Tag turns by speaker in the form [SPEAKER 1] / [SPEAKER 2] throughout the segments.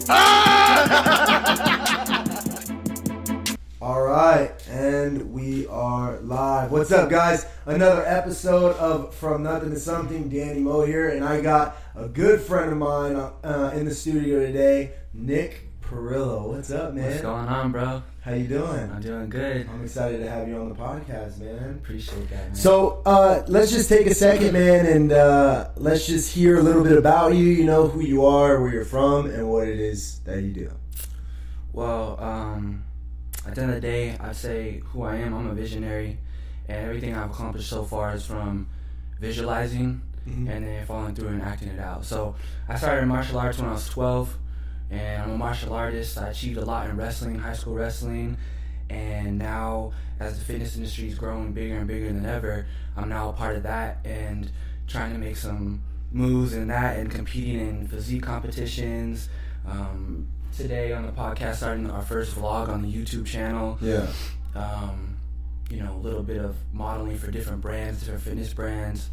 [SPEAKER 1] All right, and we are live. What's up, guys? Another episode of From Nothing to Something. Danny Moe here, and I got a good friend of mine in the studio today, Nick Perillo. What's up, man?
[SPEAKER 2] What's going on, bro?
[SPEAKER 1] How you doing?
[SPEAKER 2] I'm doing good.
[SPEAKER 1] I'm excited to have you on the podcast, man.
[SPEAKER 2] Appreciate that, man.
[SPEAKER 1] So, let's just take a second, man, and let's just hear a little bit about you. You know, who you are, where you're from, and what it is that you do.
[SPEAKER 2] Well, at the end of the day, I say who I am. I'm a visionary, and everything I've accomplished so far is from visualizing and then following through and acting it out. So I started in martial arts when I was 12, and I'm a martial artist. I achieved a lot in wrestling, high school wrestling, and now as the fitness industry is growing bigger and bigger than ever, I'm now a part of that and trying to make some moves in that and competing in physique competitions. Today on the podcast, starting our first vlog on the YouTube channel.
[SPEAKER 1] Yeah.
[SPEAKER 2] You know, a little bit of modeling for different brands, different fitness brands.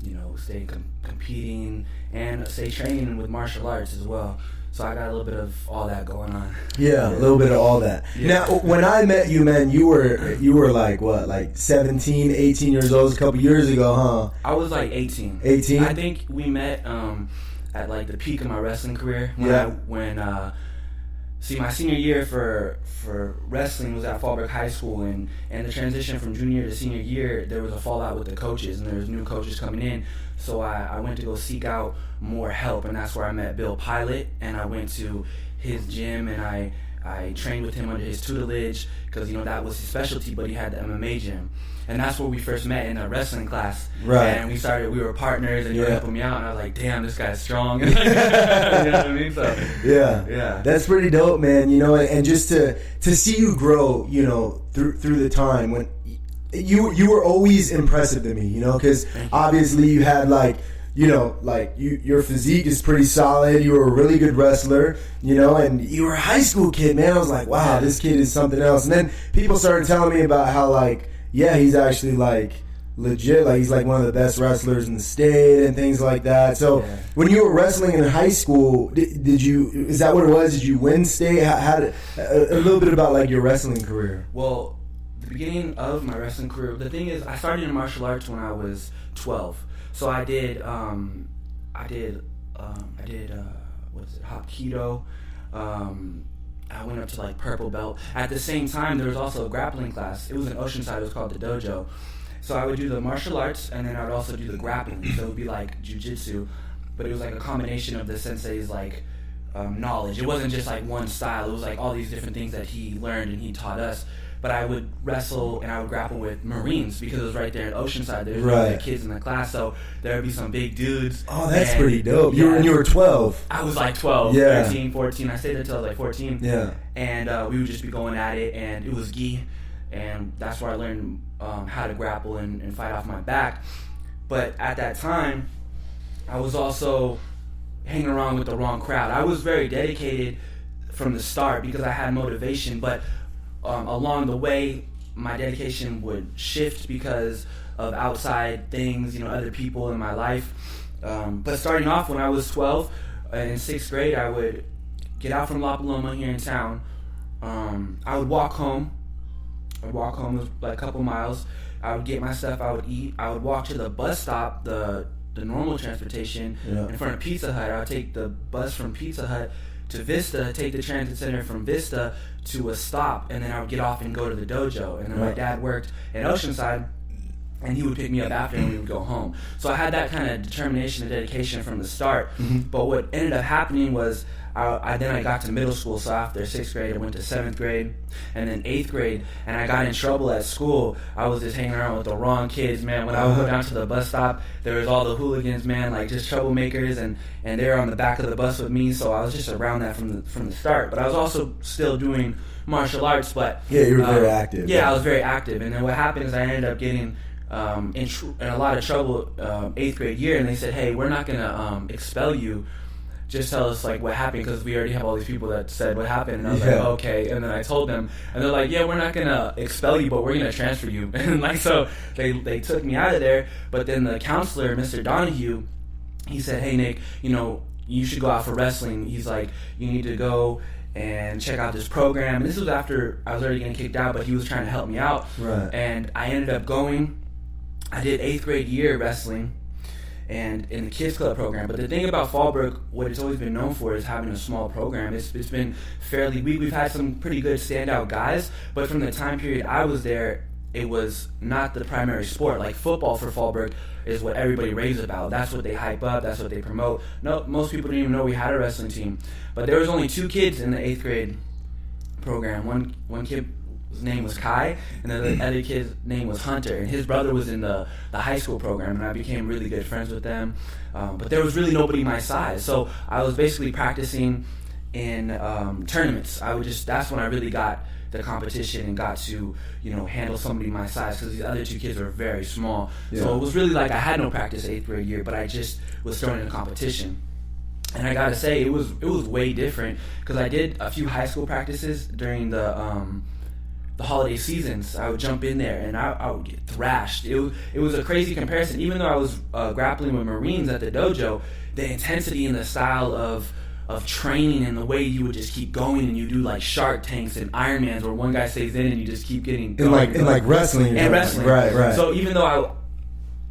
[SPEAKER 2] You know, stay competing and stay training with martial arts as well. So I got a little bit of all that going on.
[SPEAKER 1] Yeah, a little bit of all that. Yeah. Now, when I met you, man, you were like what, like 17, 18 years old a couple years ago, huh?
[SPEAKER 2] I was like 18.
[SPEAKER 1] 18?
[SPEAKER 2] I think we met at like the peak of my wrestling career. My senior year for wrestling was at Fallbrook High School, and the transition from junior to senior year, there was a fallout with the coaches, and there was new coaches coming in. So I went to go seek out more help, and that's where I met Bill Pilot, and I went to his gym, and I trained with him under his tutelage, because, you know, that was his specialty, but he had the MMA gym. And that's where we first met, in a wrestling class.
[SPEAKER 1] Right.
[SPEAKER 2] And we were partners, and you were helping me out, and I was like, damn, this guy's strong. You know what I mean? So, yeah.
[SPEAKER 1] That's pretty dope, man. You know, and just to see you grow, you know, through the time when you were always impressive to me, you know, because obviously you had your physique is pretty solid. You were a really good wrestler, you know, and you were a high school kid, man. I was like, wow, this kid is something else. And then people started telling me about how, like, yeah, he's actually, like, legit. Like, he's, like, one of the best wrestlers in the state and things like that. So when you were wrestling in high school, is that what it was? Did you win state? How a little bit about, like, your wrestling career.
[SPEAKER 2] Well, the beginning of my wrestling career, the thing is, I started in martial arts when I was 12. So I did Hapkido. I went up to like purple belt. At the same time, there was also a grappling class. It was in Oceanside. It was called the dojo. So I would do the martial arts, and then I would also do the grappling. So it would be like jiu-jitsu, but it was like a combination of the sensei's like knowledge. It wasn't just like one style. It was like all these different things that he learned and he taught us. But I would wrestle and I would grapple with Marines, because it was right there in Oceanside. There's right. Kids in the class, so there would be some big dudes.
[SPEAKER 1] Oh, that's pretty dope. You were 12.
[SPEAKER 2] I was like 12, 13, 14. I stayed there until I was like 14.
[SPEAKER 1] Yeah.
[SPEAKER 2] And we would just be going at it, and it was gi. And that's where I learned how to grapple and fight off my back. But at that time, I was also hanging around with the wrong crowd. I was very dedicated from the start because I had motivation, but along the way, my dedication would shift because of outside things, you know, other people in my life. But starting off when I was 12, in 6th grade, I would get out from La Paloma here in town. I would walk home. It was like a couple miles. I would get my stuff, I would eat. I would walk to the bus stop, the normal transportation, in front of Pizza Hut. I would take the bus from Pizza Hut to Vista, take the transit center from Vista to a stop, and then I would get off and go to the dojo. And then my dad worked at Oceanside, and he would pick me up after, and we would go home. So I had that kind of determination and dedication from the start. But what ended up happening was I got to middle school. So after 6th grade, I went to 7th grade, and then 8th grade, and I got in trouble at school. I was just hanging around with the wrong kids, man. When I would go down to the bus stop, there was all the hooligans, man, like just troublemakers, and they were on the back of the bus with me. So I was just around that from the start. But I was also still doing martial arts. But
[SPEAKER 1] you were very active.
[SPEAKER 2] Yeah, I was very active. And then what happened is I ended up getting in a lot of trouble 8th grade year, and they said, hey, we're not going to expel you. Just tell us like what happened, because we already have all these people that said what happened. And I was like, okay. And then I told them, and they're like, yeah, we're not gonna expel you, but we're gonna transfer you. And like, so they took me out of there. But then the counselor, Mr. Donahue, he said, hey Nick, you know, you should go out for wrestling. He's like, you need to go and check out this program. And this was after I was already getting kicked out, but he was trying to help me out.
[SPEAKER 1] Right.
[SPEAKER 2] And I ended up going. I did 8th grade year wrestling and in the kids club program. But the thing about Fallbrook, what it's always been known for is having a small program. It's been fairly weak. We've had some pretty good standout guys, but from the time period I was there, it was not the primary sport. Like football for Fallbrook is what everybody raves about. That's what they hype up. That's what they promote. No, most people didn't even know we had a wrestling team. But there was only 2 kids in the 8th grade program. One kid's name was Kai, and the other kid's name was Hunter. And his brother was in the high school program, and I became really good friends with them. But there was really nobody my size. So I was basically practicing in tournaments. That's when I really got the competition and got to, handle somebody my size, because the other 2 kids were very small. Yeah. So it was really like I had no practice 8th grade year, but I just was thrown in a competition. And I gotta say, it was way different, because I did a few high school practices during the holiday seasons. I would jump in there and I would get thrashed. It was a crazy comparison. Even though I was grappling with Marines at the dojo, the intensity and the style of training and the way you would just keep going, and you do like Shark Tanks and Ironmans where one guy stays in and you just keep getting going.
[SPEAKER 1] In like wrestling.
[SPEAKER 2] And wrestling.
[SPEAKER 1] Right.
[SPEAKER 2] So even though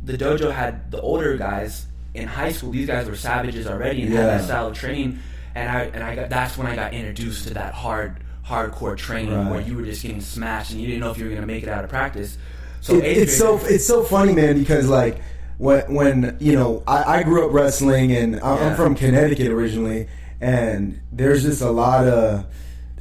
[SPEAKER 2] the dojo had the older guys in high school, these guys were savages already and had that style of training, and that's when I got introduced to that hardcore training where you were just getting smashed and you didn't know if you were going to make it out of practice. So it's
[SPEAKER 1] so funny, man, because like when I grew up wrestling, and I'm from Connecticut originally, and there's just a lot of,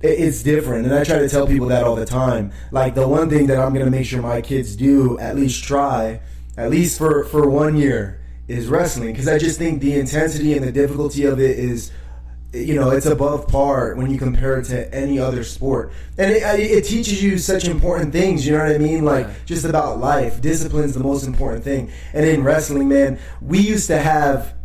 [SPEAKER 1] it's different, and I try to tell people that all the time. Like, the one thing that I'm going to make sure my kids do, at least try, at least for 1 year, is wrestling, because I just think the intensity and the difficulty of it is, it's above par when you compare it to any other sport. And it teaches you such important things, you know what I mean? Like, just about life. Discipline's the most important thing. And in wrestling, man, we used to have,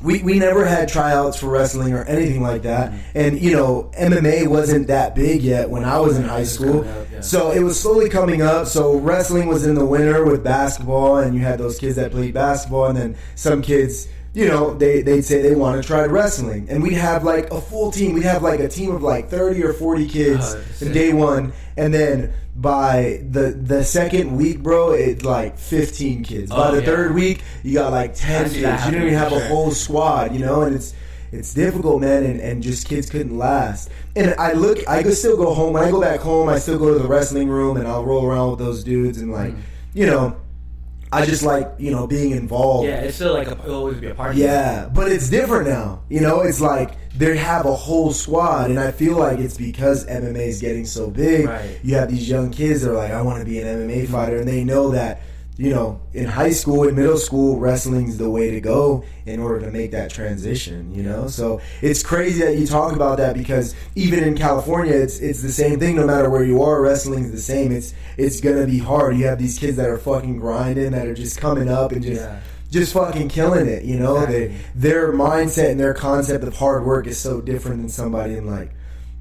[SPEAKER 1] we never had tryouts for wrestling or anything like that. And, MMA wasn't that big yet when I was in high school. So it was slowly coming up. So wrestling was in the winter with basketball, and you had those kids that played basketball, and then some kids, they'd say they want to try wrestling. And we'd have like a full team. We'd have like a team of like 30 or 40 kids in day one. And then by the second week, bro, it's like 15 kids. By the third week, you got like 10 kids. You don't even have a whole squad, and it's difficult, man, and just kids couldn't last. And I could still go home. When I go back home, I still go to the wrestling room, and I'll roll around with those dudes, and like, I just like, being involved.
[SPEAKER 2] Yeah, it's still like it'll always be a part of it.
[SPEAKER 1] Yeah, but it's different now. It's like they have a whole squad, and I feel like it's because MMA is getting so big. Right. You have these young kids that are like, I want to be an MMA fighter, and they know that, in high school, in middle school, wrestling's the way to go in order to make that transition, So it's crazy that you talk about that, because even in California, it's the same thing. No matter where you are, wrestling's the same. It's gonna be hard. You have these kids that are fucking grinding, that are just coming up and just fucking killing it, Exactly. Their mindset and their concept of hard work is so different than somebody in like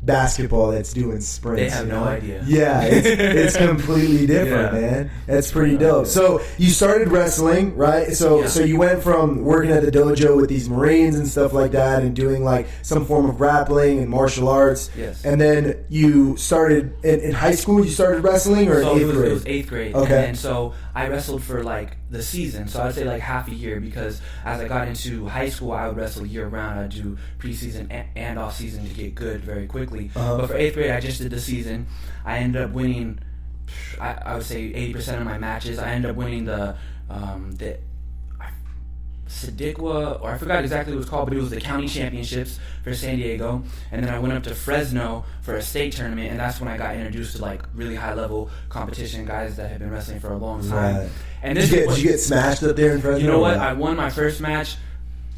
[SPEAKER 1] basketball that's doing sprints.
[SPEAKER 2] They have no idea.
[SPEAKER 1] Yeah, it's completely different, man. That's pretty dope. So you started wrestling, right? So you went from working at the dojo with these Marines and stuff like that, and doing like some form of grappling and martial arts.
[SPEAKER 2] Yes.
[SPEAKER 1] And then you started in high school. You started wrestling, or
[SPEAKER 2] so
[SPEAKER 1] in 8th grade?
[SPEAKER 2] It was 8th grade.
[SPEAKER 1] Okay.
[SPEAKER 2] And so I wrestled for like the season, so I'd say like half a year, because as I got into high school, I would wrestle year round. I'd do preseason and off season to get good very quickly. But for 8th grade, I just did the season. I ended up winning, I would say 80% of my matches. I ended up winning the Siddiqua, or I forgot exactly what it was called, but it was the county championships for San Diego. And then I went up to Fresno for a state tournament, and that's when I got introduced to like really high level competition, guys that had been wrestling for a long time.
[SPEAKER 1] Right.
[SPEAKER 2] And
[SPEAKER 1] did you get smashed up there in Fresno?
[SPEAKER 2] You know what? I won my first match,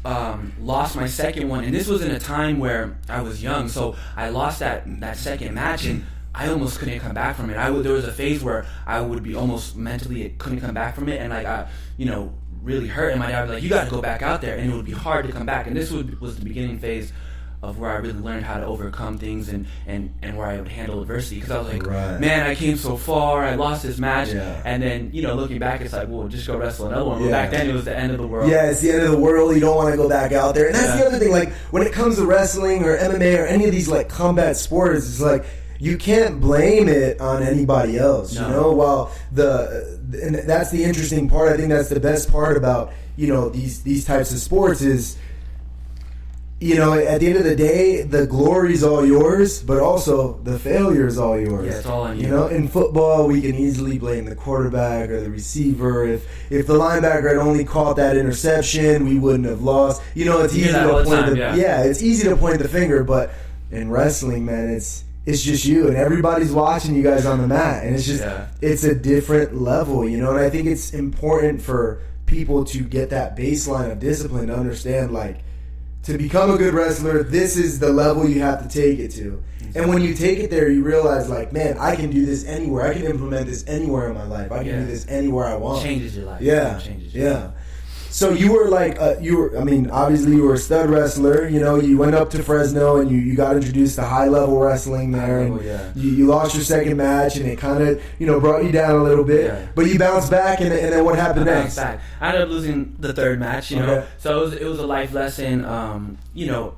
[SPEAKER 2] lost my second one, and this was in a time where I was young, so I lost that second match, and I almost couldn't come back from it. There was a phase where I would be almost mentally couldn't come back from it, and like I really hurt, and my dad was like, you got to go back out there, and it would be hard to come back. And this was the beginning phase of where I really learned how to overcome things and where I would handle adversity. Because I was like,
[SPEAKER 1] Right.
[SPEAKER 2] man, I came so far, I lost this match,
[SPEAKER 1] Yeah.
[SPEAKER 2] and then, you know, looking back, it's like, well, just go wrestle another one. But back then, it was the end of the world.
[SPEAKER 1] Yeah, it's the end of the world. You don't want to go back out there. And that's the other thing. Like, when it comes to wrestling or MMA or any of these, like, combat sports, it's like, you can't blame it on anybody else,
[SPEAKER 2] No.
[SPEAKER 1] you know? While and that's the interesting part. I think that's the best part about, you know, these types of sports is, you know, at the end of the day, the glory's all yours, but also the failure's all yours.
[SPEAKER 2] Yeah, it's all on you.
[SPEAKER 1] You know, in football, we can easily blame the quarterback or the receiver. If the linebacker had only caught that interception, we wouldn't have lost. You know, it's easy to point it's easy to point the finger, but in wrestling, man, it's just you, and everybody's watching you guys on the mat, and it's just it's a different level, you know. And I think it's important for people to get that baseline of discipline to understand, like, to become a good wrestler, this is the level you have to take it to. And when you take it there, you realize, like, man, I can do this anywhere. I can implement this anywhere in my life. I can do this anywhere I want.
[SPEAKER 2] It changes your life.
[SPEAKER 1] Yeah.
[SPEAKER 2] It changes your life.
[SPEAKER 1] So you were like, I mean, obviously you were a stud wrestler. You know, you went up to Fresno and you got introduced to high-level wrestling there. You lost your second match, and it kind of, you know, brought you down a little bit. Yeah. But you bounced back, and then what happened next?
[SPEAKER 2] I ended up losing the third match, you know. So it was a life lesson, you know,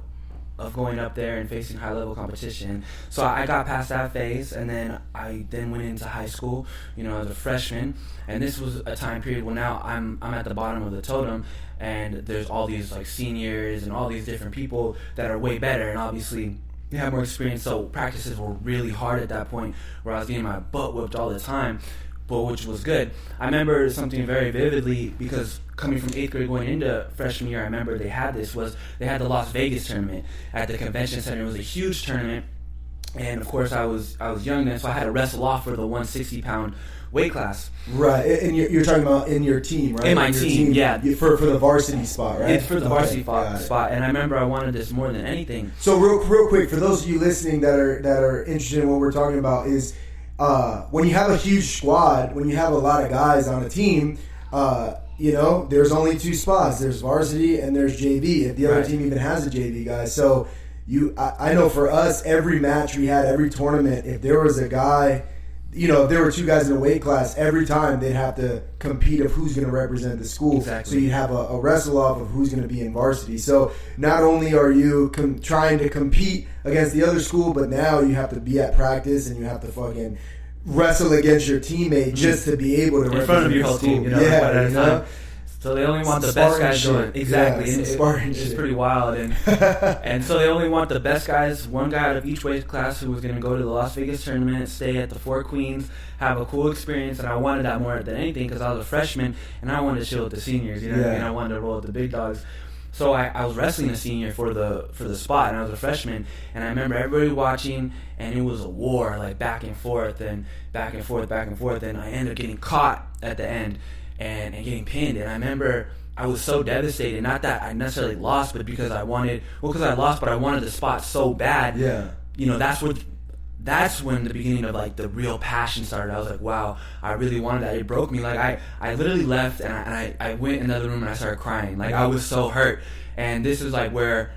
[SPEAKER 2] of going up there and facing high-level competition. So I got past that phase, and then I went into high school, you know, as a freshman. And this was a time period when now I'm at the bottom of the totem, and there's all these, like, seniors and all these different people that are way better, and obviously they have more experience. So practices were really hard at that point, where I was getting my butt whipped all the time, but which was good. I remember something very vividly, because coming from 8th grade going into freshman year, I remember they had the Las Vegas tournament at the convention center. It was a huge tournament, and of course I was young then, so I had to wrestle off for the 160-pound weight class.
[SPEAKER 1] Right, and you're talking about in your team, right?
[SPEAKER 2] In my team, yeah.
[SPEAKER 1] For the varsity spot, right?
[SPEAKER 2] It's for the varsity spot, and I remember I wanted this more than anything.
[SPEAKER 1] So real quick, for those of you listening that are interested in what we're talking about, is when you have a huge squad, when you have a lot of guys on a team, you know, there's only two spots. There's varsity and there's JV, if the other team even has a JV guy. So I know for us, every match we had, every tournament, if there was a guy, you know, if there were two guys in a weight class, every time they'd have to compete of who's going to represent the school.
[SPEAKER 2] Exactly.
[SPEAKER 1] So you'd have a wrestle off of who's going to be in varsity. So not only are you trying to compete against the other school, but now you have to be at practice and you have to fucking wrestle against your teammate just to be able to
[SPEAKER 2] in front of your whole team, you know, one at a time. So they only want the best guys going. Exactly.
[SPEAKER 1] Yeah,
[SPEAKER 2] it's pretty wild. And so they only want the best guys, one guy out of each weight class who was going to go to the Las Vegas tournament, stay at the Four Queens, have a cool experience. And I wanted that more than anything because I was a freshman and I wanted to chill with the seniors. You know what I mean? I wanted to roll with the big dogs. So I was wrestling a senior for the spot, and I was a freshman. And I remember everybody watching, and it was a war, like back and forth. And I ended up getting caught at the end and getting pinned. And I remember I was so devastated. Not that I necessarily lost, but because I wanted the spot so bad.
[SPEAKER 1] Yeah.
[SPEAKER 2] You know, that's when the beginning of, like, the real passion started. I was like, wow, I really wanted that. It broke me. Like, I literally left and I went in another room and I started crying. Like, I was so hurt. And this is, like, where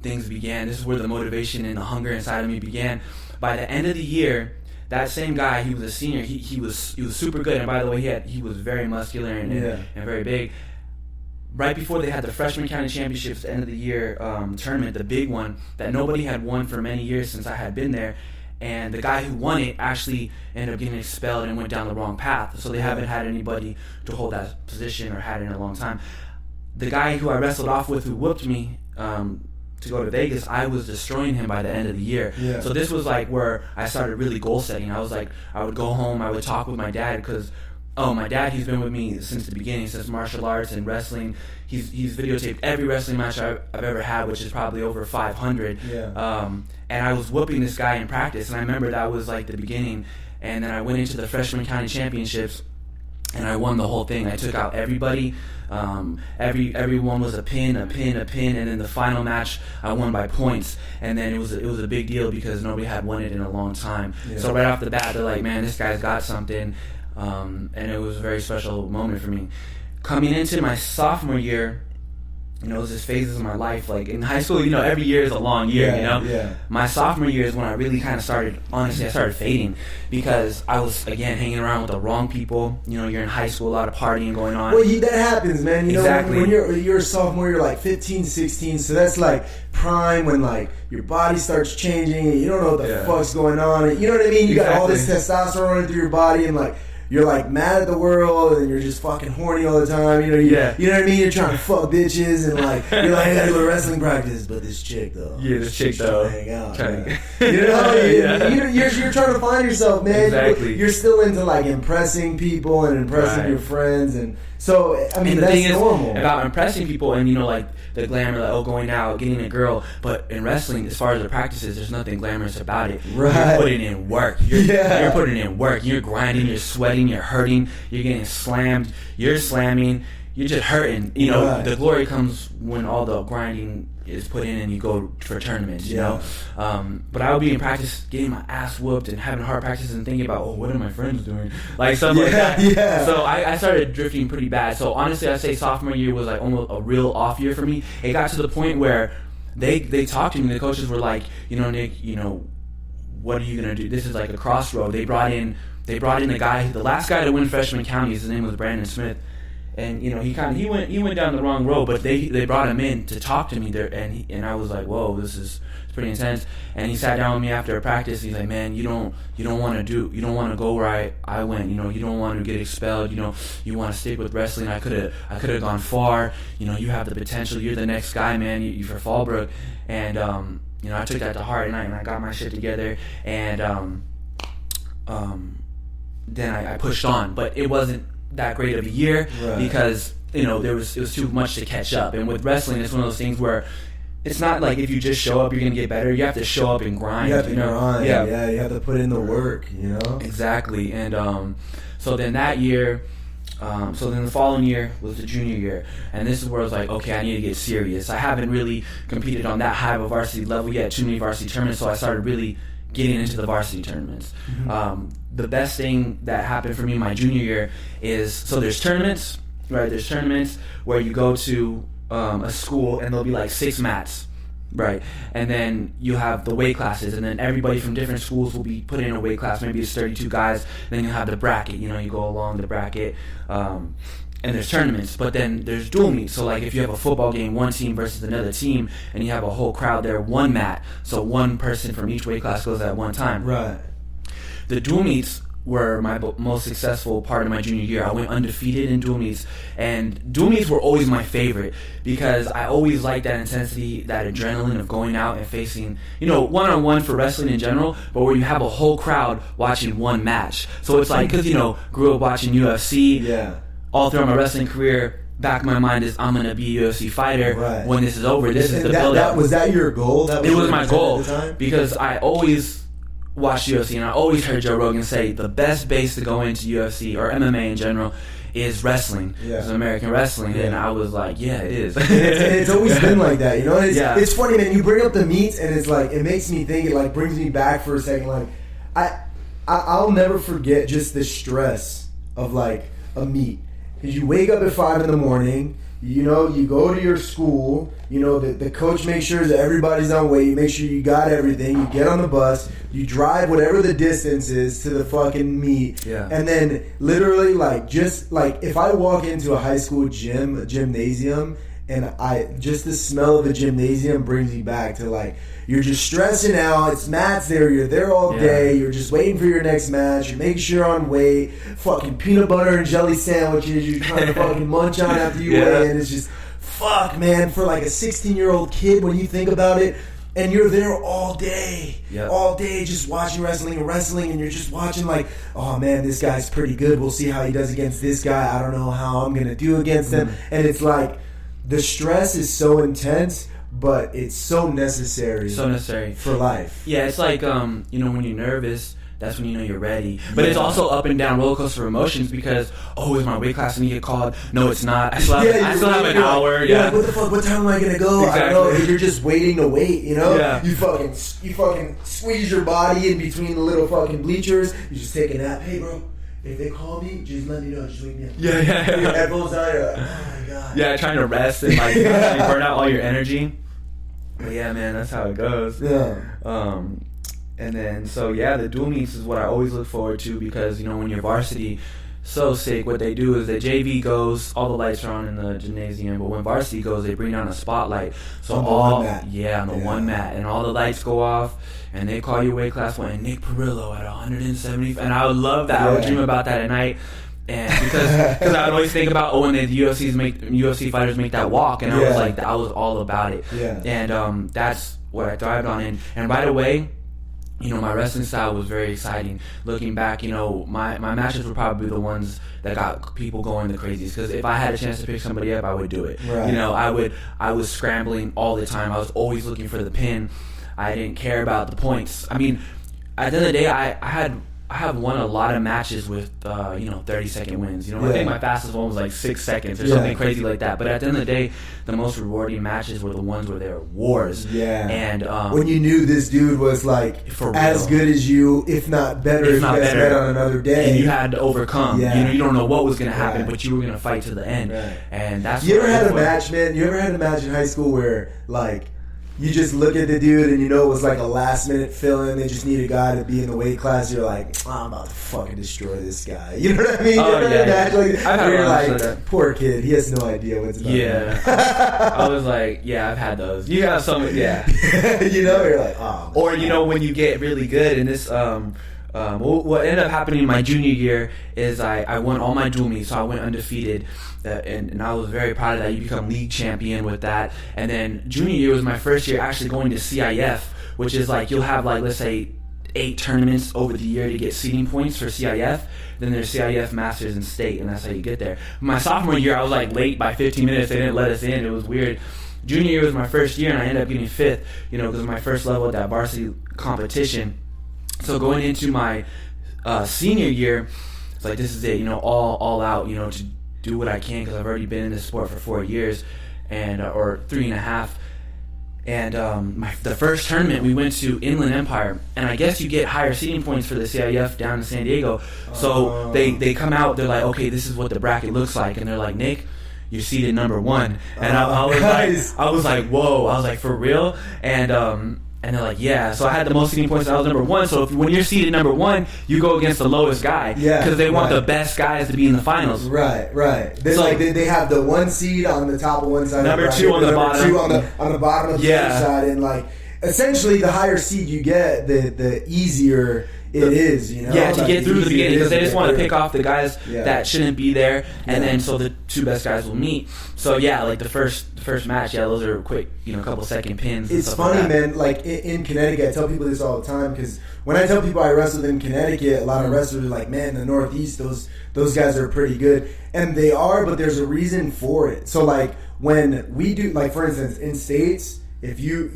[SPEAKER 2] things began. This is where the motivation and the hunger inside of me began. By the end of the year, that same guy, he was a senior. He was super good. And by the way, he was very muscular and very big. Right before they had the freshman county championships, the end of the year tournament, the big one that nobody had won for many years since I had been there. And the guy who won it actually ended up getting expelled and went down the wrong path. So they haven't had anybody to hold that position or had it in a long time. The guy who I wrestled off with, who whooped me to go to Vegas, I was destroying him by the end of the year. Yeah. So this was like where I started really goal setting. I was like, I would go home, I would talk with my dad because, my dad, he's been with me since the beginning, since martial arts and wrestling. He's videotaped every wrestling match I've ever had, which is probably over 500.
[SPEAKER 1] Yeah.
[SPEAKER 2] And I was whooping this guy in practice, and I remember that was like the beginning. And then I went into the freshman county championships, and I won the whole thing. I took out everybody. Everyone was a pin, and then the final match I won by points. And then it was a big deal because nobody had won it in a long time. Yeah. So right off the bat, they're like, man, this guy's got something. And it was a very special moment for me. Coming into my sophomore year, it was just phases of my life. Like in high school, every year is a long year,
[SPEAKER 1] Yeah.
[SPEAKER 2] My sophomore year is when I really kind of started, honestly, I started fading because I was, again, hanging around with the wrong people. You're in high school, a lot of partying going on.
[SPEAKER 1] Well, that happens, man.
[SPEAKER 2] Exactly.
[SPEAKER 1] When you're a sophomore, you're like 15, 16, so that's like prime when like your body starts changing and you don't know what the fuck's going on. And, you know what I mean? You got all this testosterone running through your body and like you're like mad at the world and you're just fucking horny all the time. You know what I mean? You're trying to fuck bitches and like you're like, I gotta go to wrestling practice, but this chick though.
[SPEAKER 2] Yeah, this chick though.
[SPEAKER 1] Hang out.
[SPEAKER 2] Yeah.
[SPEAKER 1] You're trying to find yourself, man.
[SPEAKER 2] Exactly.
[SPEAKER 1] You're still into like impressing people and impressing your friends, and so I mean
[SPEAKER 2] the
[SPEAKER 1] that's
[SPEAKER 2] thing
[SPEAKER 1] normal.
[SPEAKER 2] is about impressing people and like the glamour, like going out, getting a girl. But in wrestling, as far as the practices, there's nothing glamorous about it.
[SPEAKER 1] Right.
[SPEAKER 2] You're putting in work. You're putting in work. You're grinding. You're sweating. You're hurting. You're getting slammed. You're slamming. You're just hurting. The glory comes when all the grinding is put in and you go for tournaments. But I would be in practice getting my ass whooped and having hard practice and thinking about, what are my friends doing? Like stuff like that.
[SPEAKER 1] Yeah.
[SPEAKER 2] So I started drifting pretty bad. So honestly, I'd say sophomore year was like almost a real off year for me. It got to the point where they talked to me. The coaches were like, Nick, what are you gonna do? This is like a crossroad. They brought in the last guy to win freshman counties. His name was Brandon Smith. And he went down the wrong road, but they brought him in to talk to me there, and I was like, whoa, this is pretty intense. And he sat down with me after a practice. He's like, man, you don't want to go where I went. You don't want to get expelled. You want to stick with wrestling. I could have gone far. You have the potential. You're the next guy, man. You for Fallbrook. And I took that to heart, and I got my shit together, and then I pushed on, but it wasn't that great of a year because it was too much to catch up. And with wrestling, it's one of those things where it's not like if you just show up you're gonna get better. You have to show up and grind.
[SPEAKER 1] You have to grind. Yeah, you have to put in the work.
[SPEAKER 2] Exactly. And so then that year, so then the following year was the junior year, and this is where I was like, okay, I need to get serious. I haven't really competed on that high of a varsity level yet. Too many varsity tournaments, so I started really getting into the varsity tournaments. Mm-hmm. The best thing that happened for me my junior year is, so there's tournaments, right? There's tournaments where you go to a school and there'll be like 6 mats, right? And then you have the weight classes, and then everybody from different schools will be put in a weight class. Maybe it's 32 guys. Then you have the bracket. You go along the bracket. And there's tournaments, but then there's dual meets. So like if you have a football game, one team versus another team, and you have a whole crowd there, one mat, so one person from each weight class goes at one time.
[SPEAKER 1] Right.
[SPEAKER 2] The dual meets were my most successful part of my junior year. I went undefeated in dual meets, and dual meets were always my favorite because I always liked that intensity, that adrenaline of going out and facing, one-on-one for wrestling in general, but where you have a whole crowd watching one match. So it's like, because, grew up watching UFC.
[SPEAKER 1] Yeah.
[SPEAKER 2] All throughout my wrestling career, back in my mind is I'm gonna be a UFC fighter when this is over. This is the build-up.
[SPEAKER 1] Was that your goal?
[SPEAKER 2] It was my goal because I always watched UFC and I always heard Joe Rogan say the best base to go into UFC or MMA in general is wrestling. It's American wrestling, and I was like, yeah, it is.
[SPEAKER 1] It's always been like that, It's funny, man. You bring up the meets, and it's like it makes me think. It like brings me back for a second. Like I'll never forget just the stress of like a meet. Because you wake up at 5 in the morning, you go to your school, the coach makes sure that everybody's on weight, you make sure you got everything, you get on the bus, you drive whatever the distance is to the fucking meet, and then literally if I walk into a high school gymnasium, and just the smell of the gymnasium brings me back to like, you're just stressing out, it's mats there, you're there all day, you're just waiting for your next match, you're making sure you're on weight, fucking peanut butter and jelly sandwiches you're trying to fucking munch on after you weigh in. It's just, fuck, man, for like a 16-year-old kid when you think about it, and you're there all day just watching wrestling, and you're just watching like, oh man, this guy's pretty good, we'll see how he does against this guy, I don't know how I'm gonna do against him, and it's like, the stress is so intense, but it's so necessary. For life.
[SPEAKER 2] Yeah, it's like when you're nervous, that's when you're ready. But it's also up and down roller coaster of emotions because, is my weight class going to get called? No, it's not. I still have an hour.
[SPEAKER 1] Like, what the fuck? What time am I gonna go?
[SPEAKER 2] Exactly.
[SPEAKER 1] I don't know. You're just waiting to wait. You fucking squeeze your body in between the little fucking bleachers. You just take a nap. Hey, bro. If they call me, just let me know. Just wake me up.
[SPEAKER 2] Yeah.
[SPEAKER 1] Your headphones on. You're like, oh my god.
[SPEAKER 2] Yeah, trying to rest and like actually burn out all your energy. But yeah, man, that's how it goes.
[SPEAKER 1] Yeah.
[SPEAKER 2] And then so yeah, the dual meets is what I always look forward to because you know when you're varsity, so sick. What they do is the JV goes, all the lights are on in the gymnasium, but when varsity goes, they bring down a spotlight. So
[SPEAKER 1] on the
[SPEAKER 2] all
[SPEAKER 1] one mat.
[SPEAKER 2] on the one mat, and all the lights go off, and they call you weight class one, and Nick Perillo at 170, and I would love that. I would dream about that at night. And because I would always think about when the UFC fighters make that walk, and I was like, I was all about it.
[SPEAKER 1] Yeah.
[SPEAKER 2] And that's what I thrived on. And right away, you know, my wrestling style was very exciting. Looking back, you know, my matches were probably the ones that got people going the craziest. Because if I had a chance to pick somebody up, I would do it.
[SPEAKER 1] Right.
[SPEAKER 2] You know, I was scrambling all the time. I was always looking for the pin. I didn't care about the points. I mean, at the end of the day, I have won a lot of matches with 30-second wins. You know, I think my fastest one was like 6 seconds or something crazy like that. But at the end of the day, the most rewarding matches were the ones where they were wars.
[SPEAKER 1] Yeah.
[SPEAKER 2] And
[SPEAKER 1] when you knew this dude was like as good as you, if not better, if you guys met on another day,
[SPEAKER 2] and you had to overcome.
[SPEAKER 1] Yeah.
[SPEAKER 2] You know, you don't know what was going to happen, but you were going to fight to the end.
[SPEAKER 1] Right.
[SPEAKER 2] And that's.
[SPEAKER 1] You ever had a match, man? You ever had a match in high school where like you just look at the dude and you know it was like a last minute fill-in. They just need a guy to be in the weight class. You're like, oh, I'm about to fucking destroy this guy. You know what I mean?
[SPEAKER 2] Oh,
[SPEAKER 1] You're like, poor kid. He has no idea what's about.
[SPEAKER 2] Yeah. I was like, yeah, I've had those. You got some, yeah.
[SPEAKER 1] You know, you're like, oh.
[SPEAKER 2] Or you know when you get really good and this. What ended up happening in my junior year is I won all my dual meets, so I went undefeated, and I was very proud of that. You become league champion with that. And then junior year was my first year actually going to CIF, which is like you'll have like, let's say, 8 tournaments over the year to get seeding points for CIF. Then there's CIF Masters and State, and that's how you get there. My sophomore year, I was like late by 15 minutes. They didn't let us in. It was weird. Junior year was my first year, and I ended up getting 5th, you know, because it was my first level at that varsity competition. So going into my senior year, it's like, this is it, you know, all out, you know, to do what I can because I've already been in this sport for 4 years, and or 3.5. And the first tournament we went to Inland Empire, and I guess you get higher seeding points for the CIF down in San Diego. So they come out, they're like, okay, this is what the bracket looks like, and they're like, Nick, you're seeded number 1, and I was like, whoa, I was like, for real, and they're like, yeah. So I had the most seeding points. I was number 1. So when you're seeded number 1, you go against the lowest guy. Yeah. Because they want the best guys to be in the finals.
[SPEAKER 1] Right. They have the 1 seed on the top of one side.
[SPEAKER 2] Number 2 on the bottom.
[SPEAKER 1] 2 on the bottom of the other side, and like essentially the higher seed you get, the easier it is, you know?
[SPEAKER 2] Yeah, to get through the beginning, because they just want to pick off the guys that shouldn't be there, and then so the 2 best guys will meet. So yeah, like the first match, those are quick, you know, couple second pins.
[SPEAKER 1] It's funny, like man. Like in Connecticut, I tell people this all the time because when I tell people I wrestled in Connecticut, a lot of wrestlers are like, man, the Northeast, those guys are pretty good, and they are, but there's a reason for it. So like when we do, like for instance, in states, if you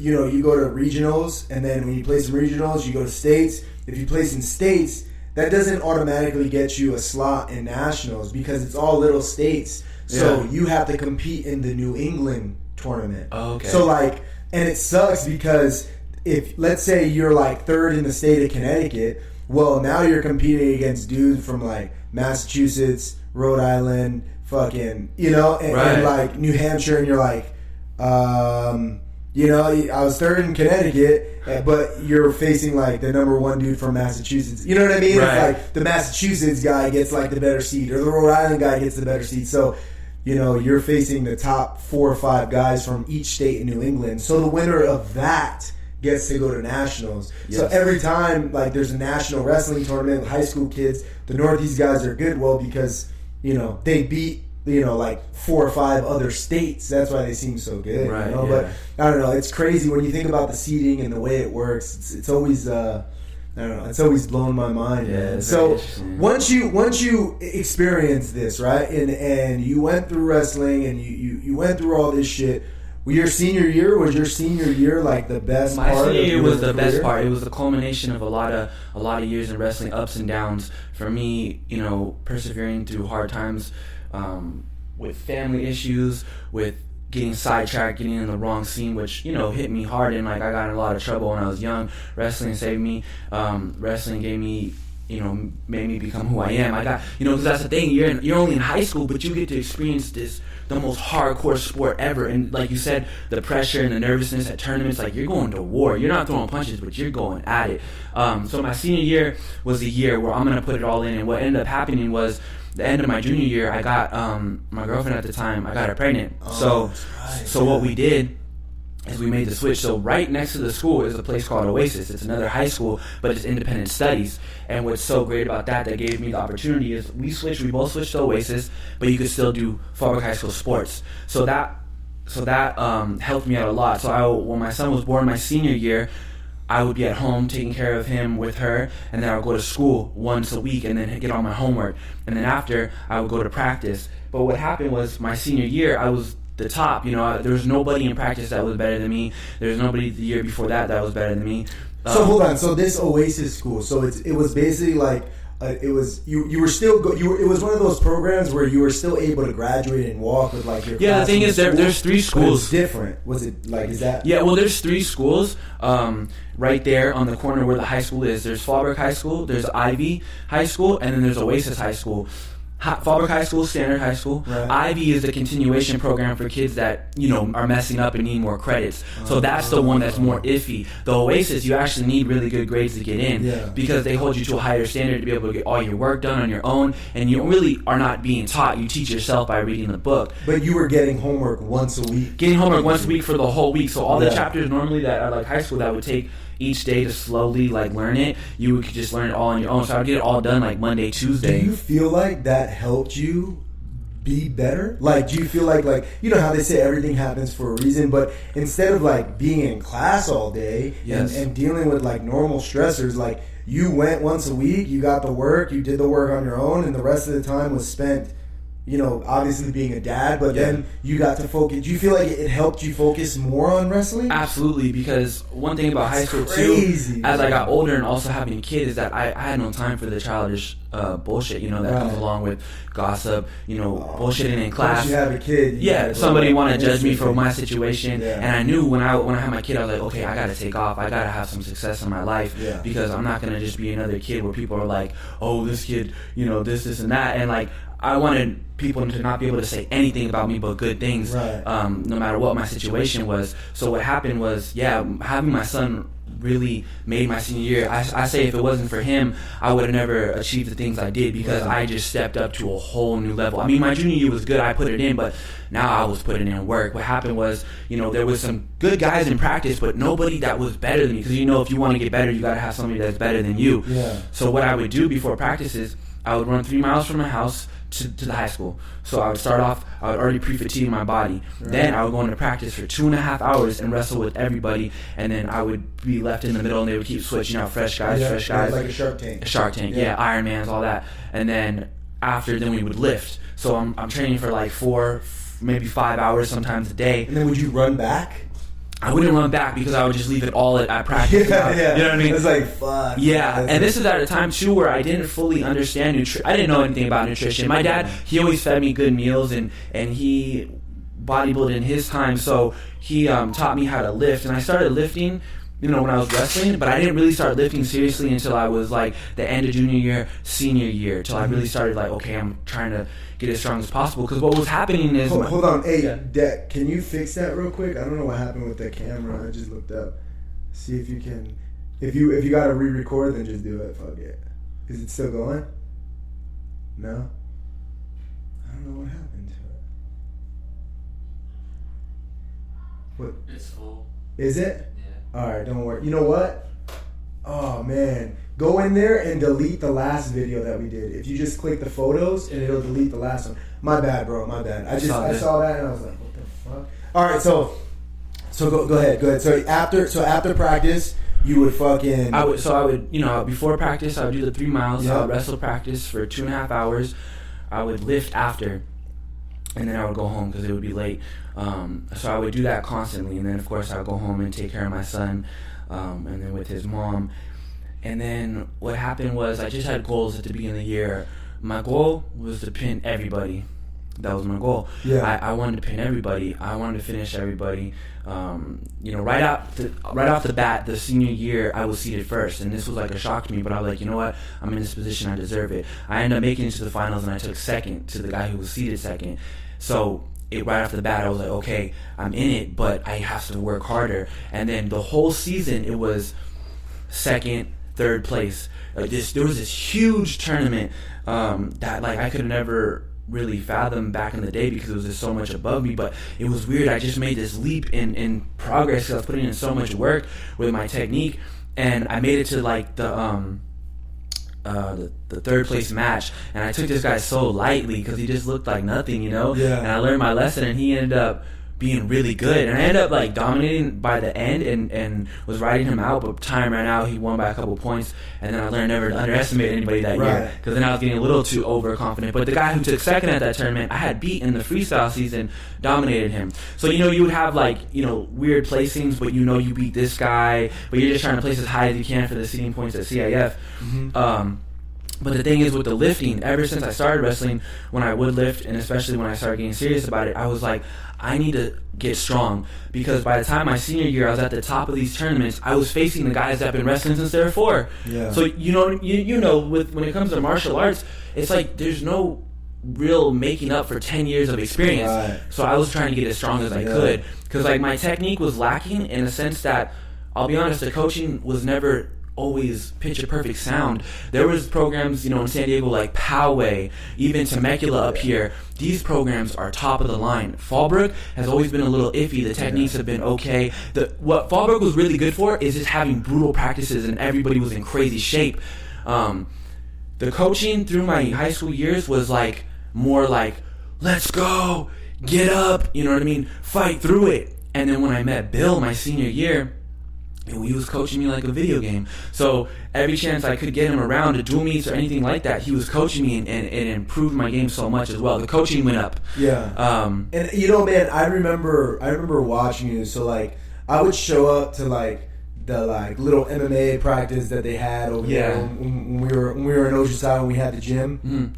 [SPEAKER 1] go to regionals, and then when you play some regionals, you go to states. If you place in states, that doesn't automatically get you a slot in nationals because it's all little states. So you have to compete in the New England tournament.
[SPEAKER 2] Oh, okay.
[SPEAKER 1] So like, and it sucks because if, let's say you're like 3rd in the state of Connecticut, well, now you're competing against dudes from like Massachusetts, Rhode Island, fucking, you know, and like New Hampshire, and you're like, you know, I was 3rd in Connecticut, but you're facing like the number 1 dude from Massachusetts. You know what I mean?
[SPEAKER 2] Right.
[SPEAKER 1] It's like the Massachusetts guy gets like the better seed, or the Rhode Island guy gets the better seed. So, you know, you're facing the top 4 or 5 guys from each state in New England. So the winner of that gets to go to nationals. Yes. So every time like there's a national wrestling tournament with high school kids, the Northeast guys are good. Well, because, you know, they beat, you know, like 4 or 5 other states. That's why they seem so good.
[SPEAKER 2] Right.
[SPEAKER 1] You know?
[SPEAKER 2] Yeah.
[SPEAKER 1] But I don't know. It's crazy when you think about the seeding and the way it works. It's always I don't know. It's always blown my mind.
[SPEAKER 2] Yeah.
[SPEAKER 1] So once you experience this, right, and you went through wrestling and you went through all this shit. Was your senior year like the best part?
[SPEAKER 2] My senior year was the
[SPEAKER 1] career?
[SPEAKER 2] best part. It was the culmination of a lot of years in wrestling, ups and downs. For me, you know, persevering through hard times, with family issues, with getting sidetracked, getting in the wrong scene, which, you know, hit me hard, and like I got in a lot of trouble when I was young. Wrestling saved me. Wrestling gave me made me become who I am. I got, because that's the thing. You're only in high school, but you get to experience the most hardcore sport ever. And like you said, the pressure and the nervousness at tournaments, like you're going to war. You're not throwing punches, but you're going at it. So my senior year was the year where I'm going to put it all in. And what ended up happening was the end of my junior year, I got my girlfriend at the time, I got her pregnant. So what we did is we made the switch. So right next to the school is a place called Oasis. It's another high school, but it's independent studies. And what's so great about that gave me the opportunity is we both switched to Oasis, but you could still do Fallbrook High School sports. So that helped me out a lot. So when my son was born my senior year, I would be at home taking care of him with her, and then I would go to school once a week and then get all my homework. And then after, I would go to practice. But what happened was my senior year, I was the top. There was nobody in practice that was better than me. There was nobody the year before that was better than me.
[SPEAKER 1] So hold on. So this Oasis school, so it was basically like it was you were still it was one of those programs where you were still able to graduate and walk with like your
[SPEAKER 2] the thing is there's 3 schools.
[SPEAKER 1] But it's different. Was it like is that?
[SPEAKER 2] Yeah, well there's 3 schools right there on the corner where the high school is. There's Fallbrook High School, there's Ivy High School, and then there's Oasis High School. Fallbrook High School, standard high school. Right. Ivy is the continuation program for kids that are messing up and need more credits. So that's the one that's more iffy. The Oasis, you actually need really good grades to get in because they hold you to a higher standard to be able to get all your work done on your own, and you really are not being taught. You teach yourself by reading the book.
[SPEAKER 1] But you were getting homework once a week.
[SPEAKER 2] Getting homework once a week for the whole week. So all the chapters normally that are like high school that would take each day to slowly like learn it, you could just learn it all on your own. So I would get it all done like Monday, Tuesday.
[SPEAKER 1] Do you feel like that helped you be better? Like, do you feel like how they say everything happens for a reason, but instead of like being in class all day and dealing with like normal stressors, like you went once a week, you got the work, you did the work on your own, and the rest of the time was spent obviously being a dad, but then you got to focus. Do you feel like it helped you focus more on wrestling?
[SPEAKER 2] Absolutely, because one thing about high school too, as I got older and also having a kid, is that I had no time for the childish bullshit, that comes along with gossip, bullshitting in class.
[SPEAKER 1] Once you have a kid,
[SPEAKER 2] somebody want to judge me for my situation, and I knew when I had my kid, I was like, okay, I got to take off. I got to have some success in my life because I'm not gonna just be another kid where people are like, oh, this kid, this and that, and like. I wanted people to not be able to say anything about me but good things, no matter what my situation was. So what happened was, having my son really made my senior year. I say if it wasn't for him, I would have never achieved the things I did because I just stepped up to a whole new level. I mean, my junior year was good. I put it in, but now I was putting in work. What happened was, there was some good guys in practice, but nobody that was better than me. Because, if you want to get better, you got to have somebody that's better than you. Yeah. So what I would do before practices, I would run 3 miles from my house to the high school. So I would start off, I would already pre-fatigue my body. Right. Then I would go into practice for 2.5 hours and wrestle with everybody, and then I would be left in the middle and they would keep switching out fresh guys.
[SPEAKER 1] Like a Shark Tank.
[SPEAKER 2] A Shark Tank, Iron Mans, all that. And then then we would lift. So I'm training for like 4, maybe 5 hours sometimes a day.
[SPEAKER 1] And then would you run back?
[SPEAKER 2] I wouldn't run back because I would just leave it all at practice. You know what I mean?
[SPEAKER 1] It's like, fuck.
[SPEAKER 2] Yeah, and this is at a time, too, where I didn't fully understand nutrition. I didn't know anything about nutrition. My dad, he always fed me good meals, and he bodybuilded in his time, so he taught me how to lift. And I started lifting, when I was wrestling, but I didn't really start lifting seriously until I was, like, the end of junior year, senior year, till I really started, like, okay, I'm trying to get as strong as possible. Because what was happening is...
[SPEAKER 1] Hold on. Hey, Dad, can you fix that real quick? I don't know what happened with that camera. I just looked up. See if you can... If you got to re-record, then just do it. Fuck it. Is it still going? No? I don't know what happened to it. What?
[SPEAKER 3] It's full.
[SPEAKER 1] Is it?
[SPEAKER 3] Yeah.
[SPEAKER 1] Alright, don't worry. You know what? Oh, man. Go in there and delete the last video that we did. If you just click the photos, and it'll delete the last one. My bad, bro. My bad. I saw that and I was like, what the fuck? All right, so go ahead. So after practice, you would fucking.
[SPEAKER 2] I would before practice I would do the 3 miles. I would wrestle practice for 2.5 hours. I would lift after, and then I would go home because it would be late. So I would do that constantly, and then of course I would go home and take care of my son, and then with his mom. And then what happened was I just had goals at the beginning of the year. My goal was to pin everybody. my goal.
[SPEAKER 1] Yeah.
[SPEAKER 2] I wanted to pin everybody. I wanted to finish everybody. Right off the bat, the senior year, I was seeded first, and this was like a shock to me. But I was like, you know what? I'm in this position. I deserve it. I ended up making it to the finals, and I took second to the guy who was seeded second. So right off the bat, I was like, okay, I'm in it, but I have to work harder. And then the whole season, it was second, third place. There was this huge tournament that like I could never really fathom back in the day because it was just so much above me. But it was weird. I just made this leap in progress because I was putting in so much work with my technique, and I made it to like the third place match, and I took this guy so lightly because he just looked like nothing, you know.
[SPEAKER 1] Yeah.
[SPEAKER 2] And I learned my lesson, and he ended up being really good, and I ended up like dominating by the end and was riding him out, but time ran out. He won by a couple points, and then I learned never to underestimate anybody that year, because then I was getting a little too overconfident. But the guy who took second at that tournament, I had beat in the freestyle season, dominated him. So you would have like weird placings, but you beat this guy, but you're just trying to place as high as you can for the seeding points at CIF. But the thing is, with the lifting, ever since I started wrestling, when I would lift, and especially when I started getting serious about it, I was like, I need to get strong. Because by the time my senior year, I was at the top of these tournaments, I was facing the guys that have been wrestling since they were 4.
[SPEAKER 1] Yeah.
[SPEAKER 2] So, when it comes to martial arts, it's like there's no real making up for 10 years of experience.
[SPEAKER 1] Right.
[SPEAKER 2] So I was trying to get as strong as I could. Because like my technique was lacking in a sense that, I'll be honest, the coaching was never always picture perfect sound. There was programs, in San Diego like Poway, even Temecula up here. These programs are top of the line. Fallbrook has always been a little iffy. The techniques have been okay. What Fallbrook was really good for is just having brutal practices, and everybody was in crazy shape. The coaching through my high school years was like more like, let's go, get up, you know what I mean, fight through it. And then when I met Bill my senior year, he was coaching me like a video game. So every chance I could get him around to dual meets or anything like that, he was coaching me and improved my game so much as well. The coaching went up.
[SPEAKER 1] Yeah. And man, I remember watching you. So like, I would show up to like the like little MMA practice that they had over there when we were in Oceanside when we had the gym,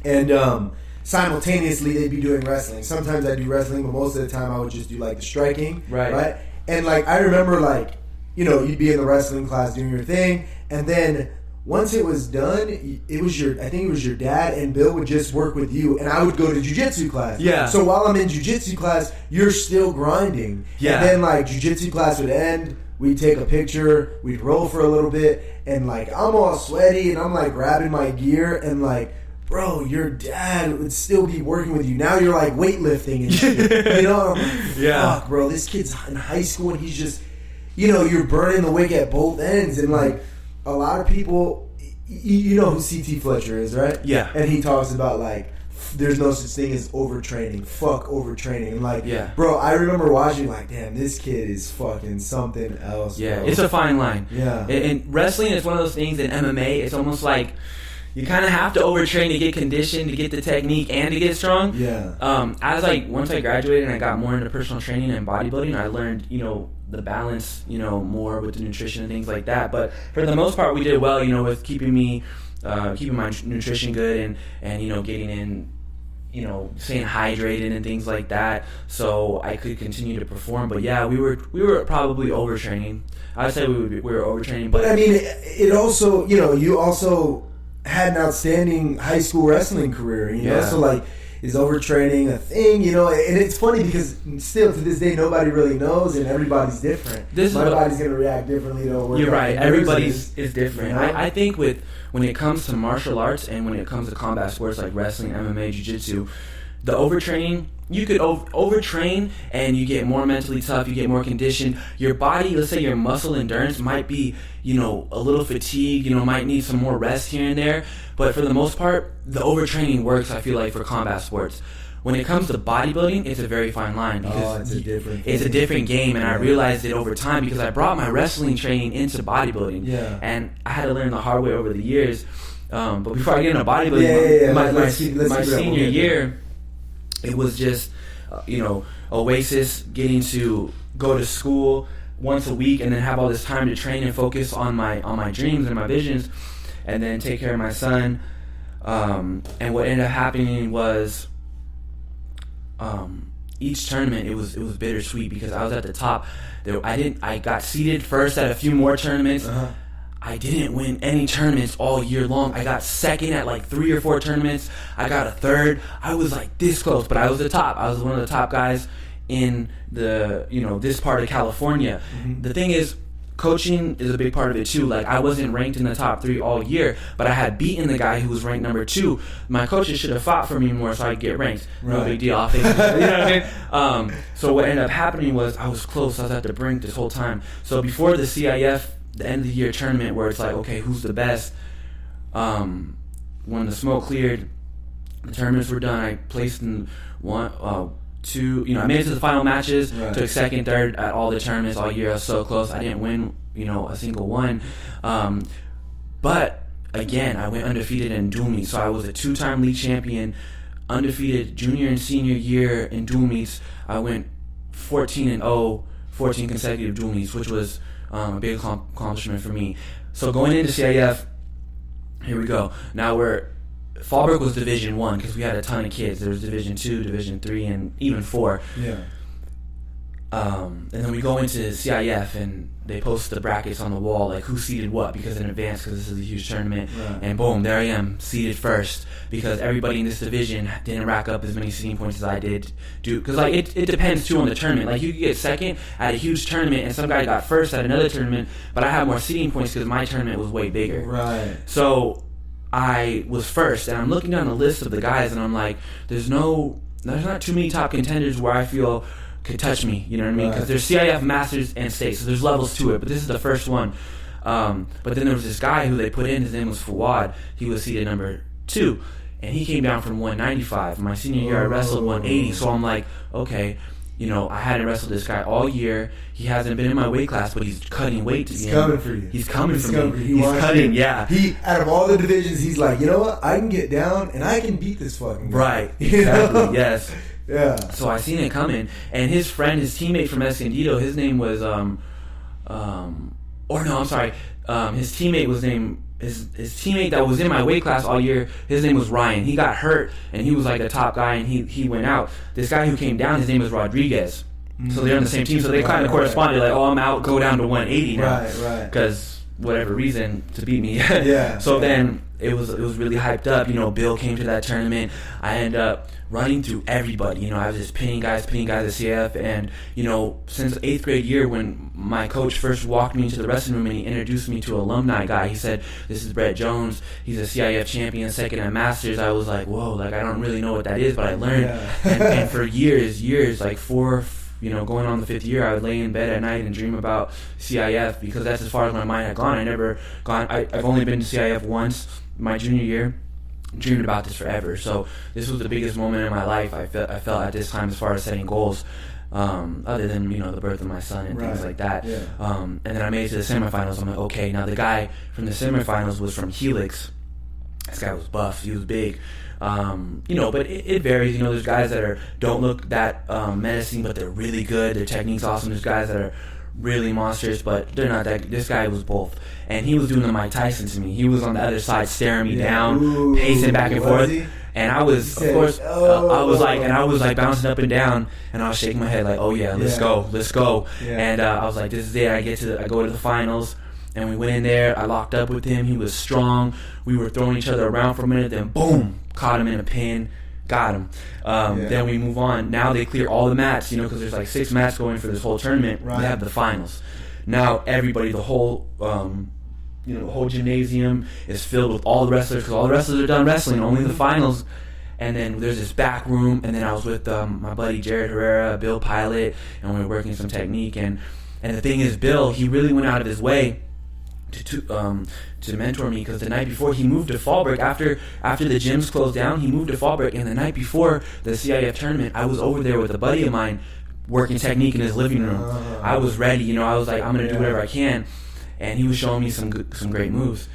[SPEAKER 1] and simultaneously they'd be doing wrestling. Sometimes I'd do wrestling, but most of the time I would just do like the striking. Right. And like I remember like, you'd be in the wrestling class doing your thing, and then once it was done, I think it was your dad and Bill would just work with you, and I would go to jiu-jitsu class. Yeah. So while I'm in jiu-jitsu class, you're still grinding. Yeah. And then like jiu-jitsu class would end, we'd take a picture, we'd roll for a little bit, and like I'm all sweaty and I'm like grabbing my gear, and like, bro, your dad would still be working with you. Now you're like weightlifting and shit. And I'm like, fuck, bro, this kid's in high school and he's just, you're burning the wick at both ends. And like a lot of people, you know who CT Fletcher is, right? Yeah. And he talks about like, there's no such thing as overtraining. Fuck overtraining. And like, bro, I remember watching like, damn, this kid is fucking something else. Yeah, bro. It's
[SPEAKER 2] a fine line.
[SPEAKER 1] Yeah.
[SPEAKER 2] And wrestling is one of those things in MMA, it's almost like you kind of have to overtrain to get conditioned, to get the technique, and to get strong.
[SPEAKER 1] Yeah.
[SPEAKER 2] Once I graduated and I got more into personal training and bodybuilding, I learned, the balance, more with the nutrition and things like that. But for the most part, we did well, with keeping my nutrition good and getting in, staying hydrated and things like that, so I could continue to perform. But yeah, we were probably overtraining. I'd say we were overtraining. But
[SPEAKER 1] I mean, it also, you also had an outstanding high school wrestling career, so like, is overtraining a thing, and it's funny because still to this day nobody really knows and everybody's different. My body's going to react differently to work.
[SPEAKER 2] You're right, everybody's is different. I think when it comes to martial arts and when it comes to combat sports like wrestling, MMA, jiu-jitsu, the overtraining, you could overtrain and you get more mentally tough, you get more conditioned. Your body, let's say your muscle endurance might be, a little fatigued, might need some more rest here and there. But for the most part, the overtraining works, I feel like, for combat sports. When it comes to bodybuilding, it's a very fine line. Because it's a different game, and I realized it over time because I brought my wrestling training into bodybuilding. Yeah. And I had to learn the hard way over the years. But before I get into bodybuilding, my senior year, it was just, oasis, getting to go to school once a week and then have all this time to train and focus on my dreams and my visions, and then take care of my son. And what ended up happening was each tournament it was bittersweet because I was at the top. I got seeded first at a few more tournaments. I didn't win any tournaments all year long. I got second at like 3 or 4 tournaments. I got a third. I was like this close, but I was the top. I was one of the top guys in the, this part of California. The thing is, coaching is a big part of it too. Like, I wasn't ranked in the top 3 all year, but I had beaten the guy who was ranked number 2. My coaches should have fought for me more so I could get ranked. No big deal. I'll take it. You know what I mean? So what ended up happening was I was close. I was at the brink this whole time. So before the CIF, the end of the year tournament, where it's like, okay, who's the best? When the smoke cleared, the tournaments were done. I placed in 1, 2. I made it to the final matches. Took second, third at all the tournaments all year. I was so close. I didn't win, a single one. But again, I went undefeated in dual meets. So I was a 2-time league champion, undefeated junior and senior year in dual meets. I went 14-0, 14 consecutive dual meets, which was a big accomplishment for me. So going into CIF, here we go. Now Fallbrook was Division 1 because we had a ton of kids. There was Division 2, Division 3, and even 4.
[SPEAKER 1] Yeah.
[SPEAKER 2] And then we go into CIF, and they post the brackets on the wall, like who seeded what, because in advance, because this is a huge tournament. And boom, there I am, seeded first, because everybody in this division didn't rack up as many seeding points as I did. Because it depends too on the tournament. Like, you could get second at a huge tournament, and some guy got first at another tournament, but I had more seeding points because my tournament was way bigger.
[SPEAKER 1] Right.
[SPEAKER 2] So I was first, and I'm looking down the list of the guys, and I'm like, there's not too many top contenders where I feel could touch me, you know what I mean? Because there's CIF, Masters, and State, so there's levels to it, but this is the first one. But then there was this guy who they put in, his name was Fawad. He was seeded number 2, and he came down from 195. My senior year, I wrestled 180, so I'm like, okay, I hadn't wrestled this guy all year. He hasn't been in my weight class, but he's cutting weight to
[SPEAKER 1] He's coming for you.
[SPEAKER 2] He's coming for me. He's cutting, yeah.
[SPEAKER 1] Out of all the divisions, he's like, you know what? I can get down, and I can beat this fucking guy.
[SPEAKER 2] Right, exactly, yes.
[SPEAKER 1] Yeah.
[SPEAKER 2] So I seen it coming, and his teammate from Escondido, his name was his teammate was named his teammate that was in my weight class all year. His name was Ryan. He got hurt, and he was like the top guy, and he went out. This guy who came down, his name was Rodriguez. So they're on the same team, so they kind of corresponded. Like, oh, I'm out, go down to 180 now,
[SPEAKER 1] right?
[SPEAKER 2] Because whatever reason to beat me.
[SPEAKER 1] Yeah.
[SPEAKER 2] So then it was really hyped up. Bill came to that tournament. I ended up running through everybody. I was just pinning guys at CF, and since 8th grade year, when my coach first walked me into the wrestling room and he introduced me to an alumni guy, he said, "This is Brett Jones. He's a CIF champion, second at Masters." I was like, whoa, like, I don't really know what that is, but I learned. And for years, like 4, going on the 5th year, I would lay in bed at night and dream about CIF, because that's as far as my mind had gone. I've only been to CIF once, my junior year. Dreamed about this forever. So this was the biggest moment in my life. I felt at this time, as far as setting goals, other than the birth of my son and things like that. Yeah. And then I made it to the semifinals. I'm like, okay, now the guy from the semifinals was from Helix. This guy was buff. He was big. But it varies. There's guys that don't look that menacing, but they're really good. Their technique's awesome. There's guys that are really monsters, but they're not that. This guy was both, and he was doing the Mike Tyson to me. He was on the other side, staring me down, pacing back and forth, and I was, of course, I was like bouncing up and down, and I was shaking my head like, oh yeah, let's go. Yeah. And I was like, this is it. I go to the finals, and we went in there. I locked up with him. He was strong. We were throwing each other around for a minute, then boom, caught him in a pin. Got him. Then we move on. Now they clear all the mats, because there's like 6 mats going for this whole tournament. Right. They have the finals. Now everybody, the whole gymnasium is filled with all the wrestlers, because all the wrestlers are done wrestling. Only the finals. And then there's this back room, and then I was with my buddy Jared Herrera, Bill Pilot, and we were working some technique. And the thing is, Bill, he really went out of his way to mentor me, because the night before he moved to Fallbrook, after the gyms closed down, he moved to Fallbrook, and the night before the CIF tournament, I was over there with a buddy of mine working technique in his living room. I was ready, I was like, I'm gonna do whatever I can, and he was showing me some great moves,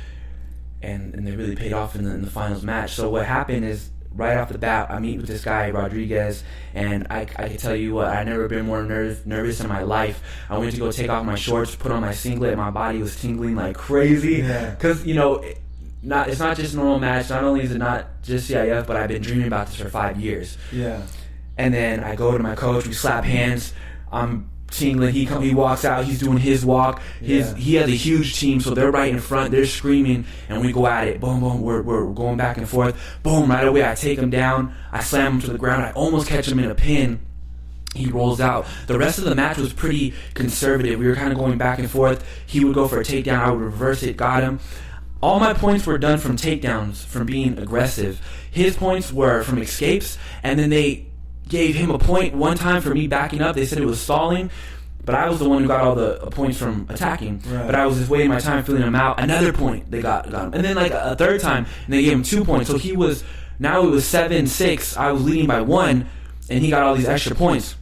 [SPEAKER 2] and they really paid off in the finals match. So what happened is, right off the bat, I meet with this guy, Rodriguez, and I can tell you what, I've never been more nervous in my life. I went to go take off my shorts, put on my singlet, and my body was tingling like crazy. Because, it's not just a normal match. Not only is it not just CIF, but I've been dreaming about this for 5 years. Yeah. And then I go to my coach. We slap hands. I'm tingling. He walks out. He's doing his walk. He has a huge team, so they're right in front. They're screaming, and we go at it. Boom, boom. We're going back and forth. Boom. Right away, I take him down. I slam him to the ground. I almost catch him in a pin. He rolls out. The rest of the match was pretty conservative. We were kind of going back and forth. He would go for a takedown. I would reverse it. Got him. All my points were done from takedowns, from being aggressive. His points were from escapes, and then they gave him a point one time for me backing up. They said it was stalling, but I was the one who got all the points from attacking. Right. But I was just waiting my time, feeling him out. Another point, they got him. And then like a third time, and they gave him 2 points. So it was 7-6. I was leading by 1, and he got all these extra points.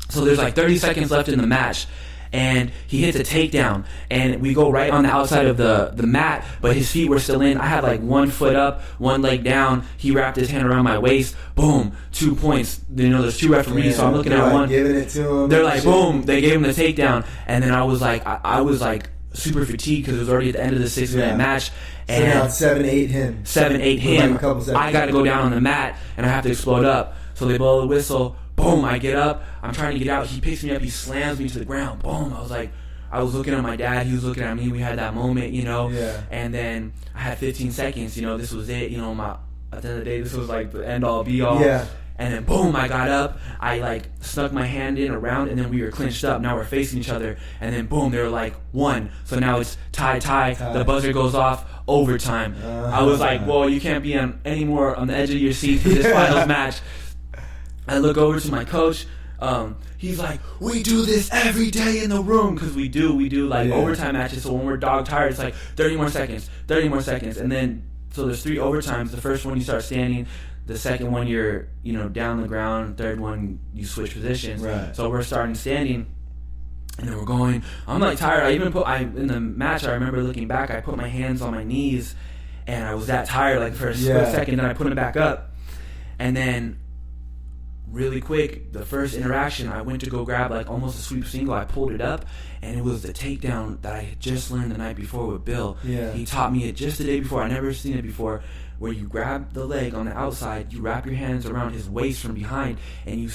[SPEAKER 2] So there's like 30 seconds left in the match, and he hits a takedown, and we go right on the outside of the mat, but his feet were still in. I had like 1 foot up, 1 leg down. He wrapped his hand around my waist. Boom, 2 points. There's 2 referees, so I'm looking at one.
[SPEAKER 1] Giving it to him.
[SPEAKER 2] They're like, boom. They gave him the takedown, and then I was like super fatigued because it was already at the end of the 6-minute match. And
[SPEAKER 1] so now 7-8 him.
[SPEAKER 2] 7-8 him.
[SPEAKER 1] Like
[SPEAKER 2] I got to go down on the mat, and I have to explode up. So they blow the whistle. Boom, I get up. I'm trying to get out. He picks me up. He slams me to the ground. Boom. I was looking at my dad. He was looking at me. We had that moment,
[SPEAKER 1] Yeah.
[SPEAKER 2] And then I had 15 seconds. This was it. At the end of the day, this was like the end all be all.
[SPEAKER 1] Yeah.
[SPEAKER 2] And then boom, I got up. I like snuck my hand in around, and then we were clinched up. Now we're facing each other. And then boom, they were like 1. So now it's tie. The buzzer goes off. Overtime. I was like, whoa, you can't be anymore on the edge of your seat for this finals match. I look over to my coach. He's like, we do this every day in the room, because we do like overtime matches. So when we're dog tired, it's like 30 more seconds, and then so there's 3 overtimes. The first one you start standing, the second one you're down on the ground, third one you switch positions.
[SPEAKER 1] Right.
[SPEAKER 2] So we're starting standing, and then we're going. I'm like tired. In the match, I remember looking back. I put my hands on my knees, and I was that tired like for a split second. Then I put them back up, and then. Really quick, the first interaction, I went to go grab like almost a sweep single. I pulled it up, and it was the takedown that I had just learned the night before with Bill.
[SPEAKER 1] Yeah.
[SPEAKER 2] He taught me it just the day before. I never seen it before, where you grab the leg on the outside, you wrap your hands around his waist from behind, and you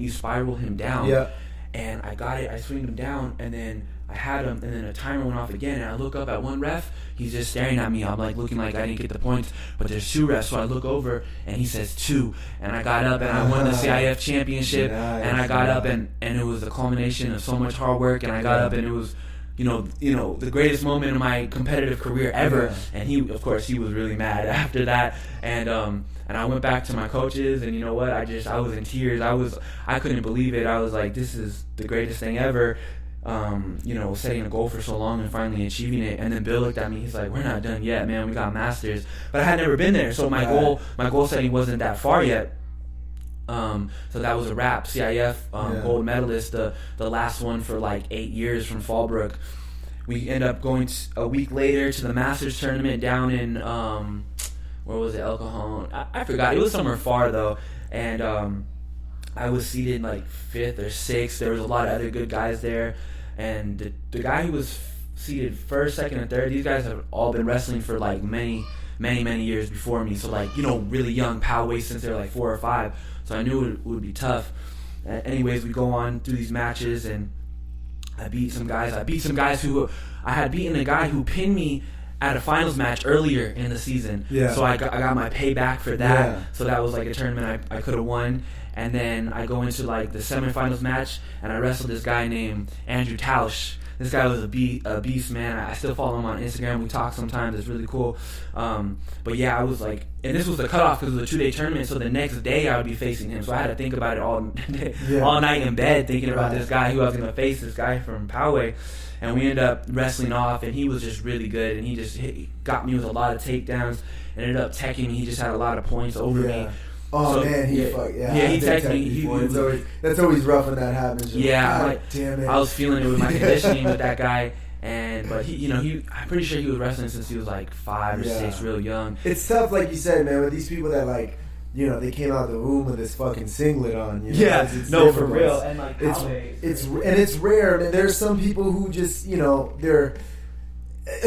[SPEAKER 2] spiral him down.
[SPEAKER 1] Yeah.
[SPEAKER 2] And I got it. I swinged him down, and then I had him, and then a timer went off again, and I look up at one ref. He's just staring at me. I'm like looking like I didn't get the points, but there's 2 refs. So I look over, and he says 2, and I got up, and I won the CIF championship. And I got up, and it was the culmination of so much hard work. And I got up, and it was, the greatest moment of my competitive career ever. And he was really mad after that. And I went back to my coaches, and you know what? I was in tears. I couldn't believe it. I was like, this is the greatest thing ever. Setting a goal for so long and finally achieving it. And then Bill looked at me. He's like, "We're not done yet, man. We got masters." But I had never been there, so my goal setting wasn't that far yet. So that was a wrap. CIF gold medalist, the last one for like 8 years from Fallbrook. We end up going a week later to the Masters tournament down in where was it? El Cajon. I forgot. It was somewhere far though, and I was seated like 5th or 6th. There was a lot of other good guys there. And the guy who was seated 1st, 2nd, and 3rd, these guys have all been wrestling for like many years before me. So like, really young power weight since they're like 4 or 5. So I knew it would be tough. Anyways, we go on through these matches, and I beat some guys who I had beaten a guy who pinned me at a finals match earlier in the season. Yeah. So I got my payback for that. Yeah. So that was like a tournament I could have won. And then I go into like the semifinals match, and I wrestled this guy named Andrew Tausch. This guy was a beast, man. I still follow him on Instagram. We talk sometimes. It's really cool. But yeah, I was like, and this was the cutoff because it was a 2-day tournament. So the next day I would be facing him. So I had to think about it all night in bed, thinking about this guy who I was going to face, this guy from Poway. And we ended up wrestling off, and he was just really good. And he got me with a lot of takedowns. Ended up teching me. He just had a lot of points over me.
[SPEAKER 1] Oh so, man, he texted me. That's always rough when that happens.
[SPEAKER 2] Damn it. I was feeling it with my conditioning with that guy, but I'm pretty sure he was wrestling since he was like 5 or 6, real young.
[SPEAKER 1] It's tough, like you said, man, with these people that like, they came out of the womb with this fucking singlet on. It's
[SPEAKER 2] for real. And like
[SPEAKER 1] it's rare. And there's some people who just they're.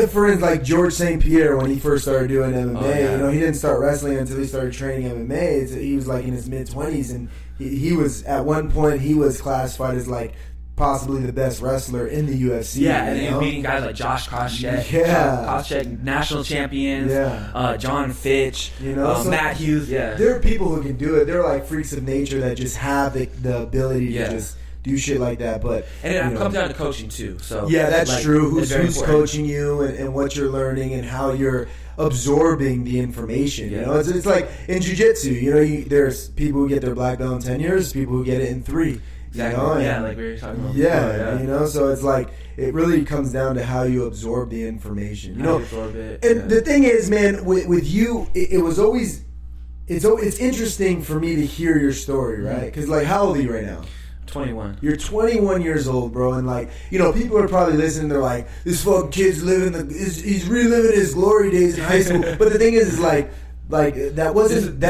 [SPEAKER 1] For instance, like George St. Pierre, when he first started doing MMA, he didn't start wrestling until he started training MMA. He was like in his mid-20s, and he was at one point he was classified as like possibly the best wrestler in the UFC.
[SPEAKER 2] Yeah, and then beating guys like Josh Koscheck, national champions, John Fitch, so Matt Hughes. Yeah,
[SPEAKER 1] there are people who can do it. They're like freaks of nature that just have the ability to just do shit like that. But
[SPEAKER 2] and it comes down to coaching too. So
[SPEAKER 1] yeah, that's true. Who's coaching you and what you're learning and how you're absorbing the information. You know, it's like in jiu-jitsu. There's people who get their black belt in 10 years, people who get it in 3.
[SPEAKER 2] Exactly. Like we were talking about.
[SPEAKER 1] Yeah, so it's like it really comes down to how you absorb the information.
[SPEAKER 2] How you absorb it.
[SPEAKER 1] And the thing is, man, with you, it was always it's interesting for me to hear your story, right? Because like, how old are you right now?
[SPEAKER 2] 21.
[SPEAKER 1] You're 21 years old, bro, and like, people are probably listening. They're like, this fucking kid's he's reliving his glory days in high school. But the thing is like that wasn't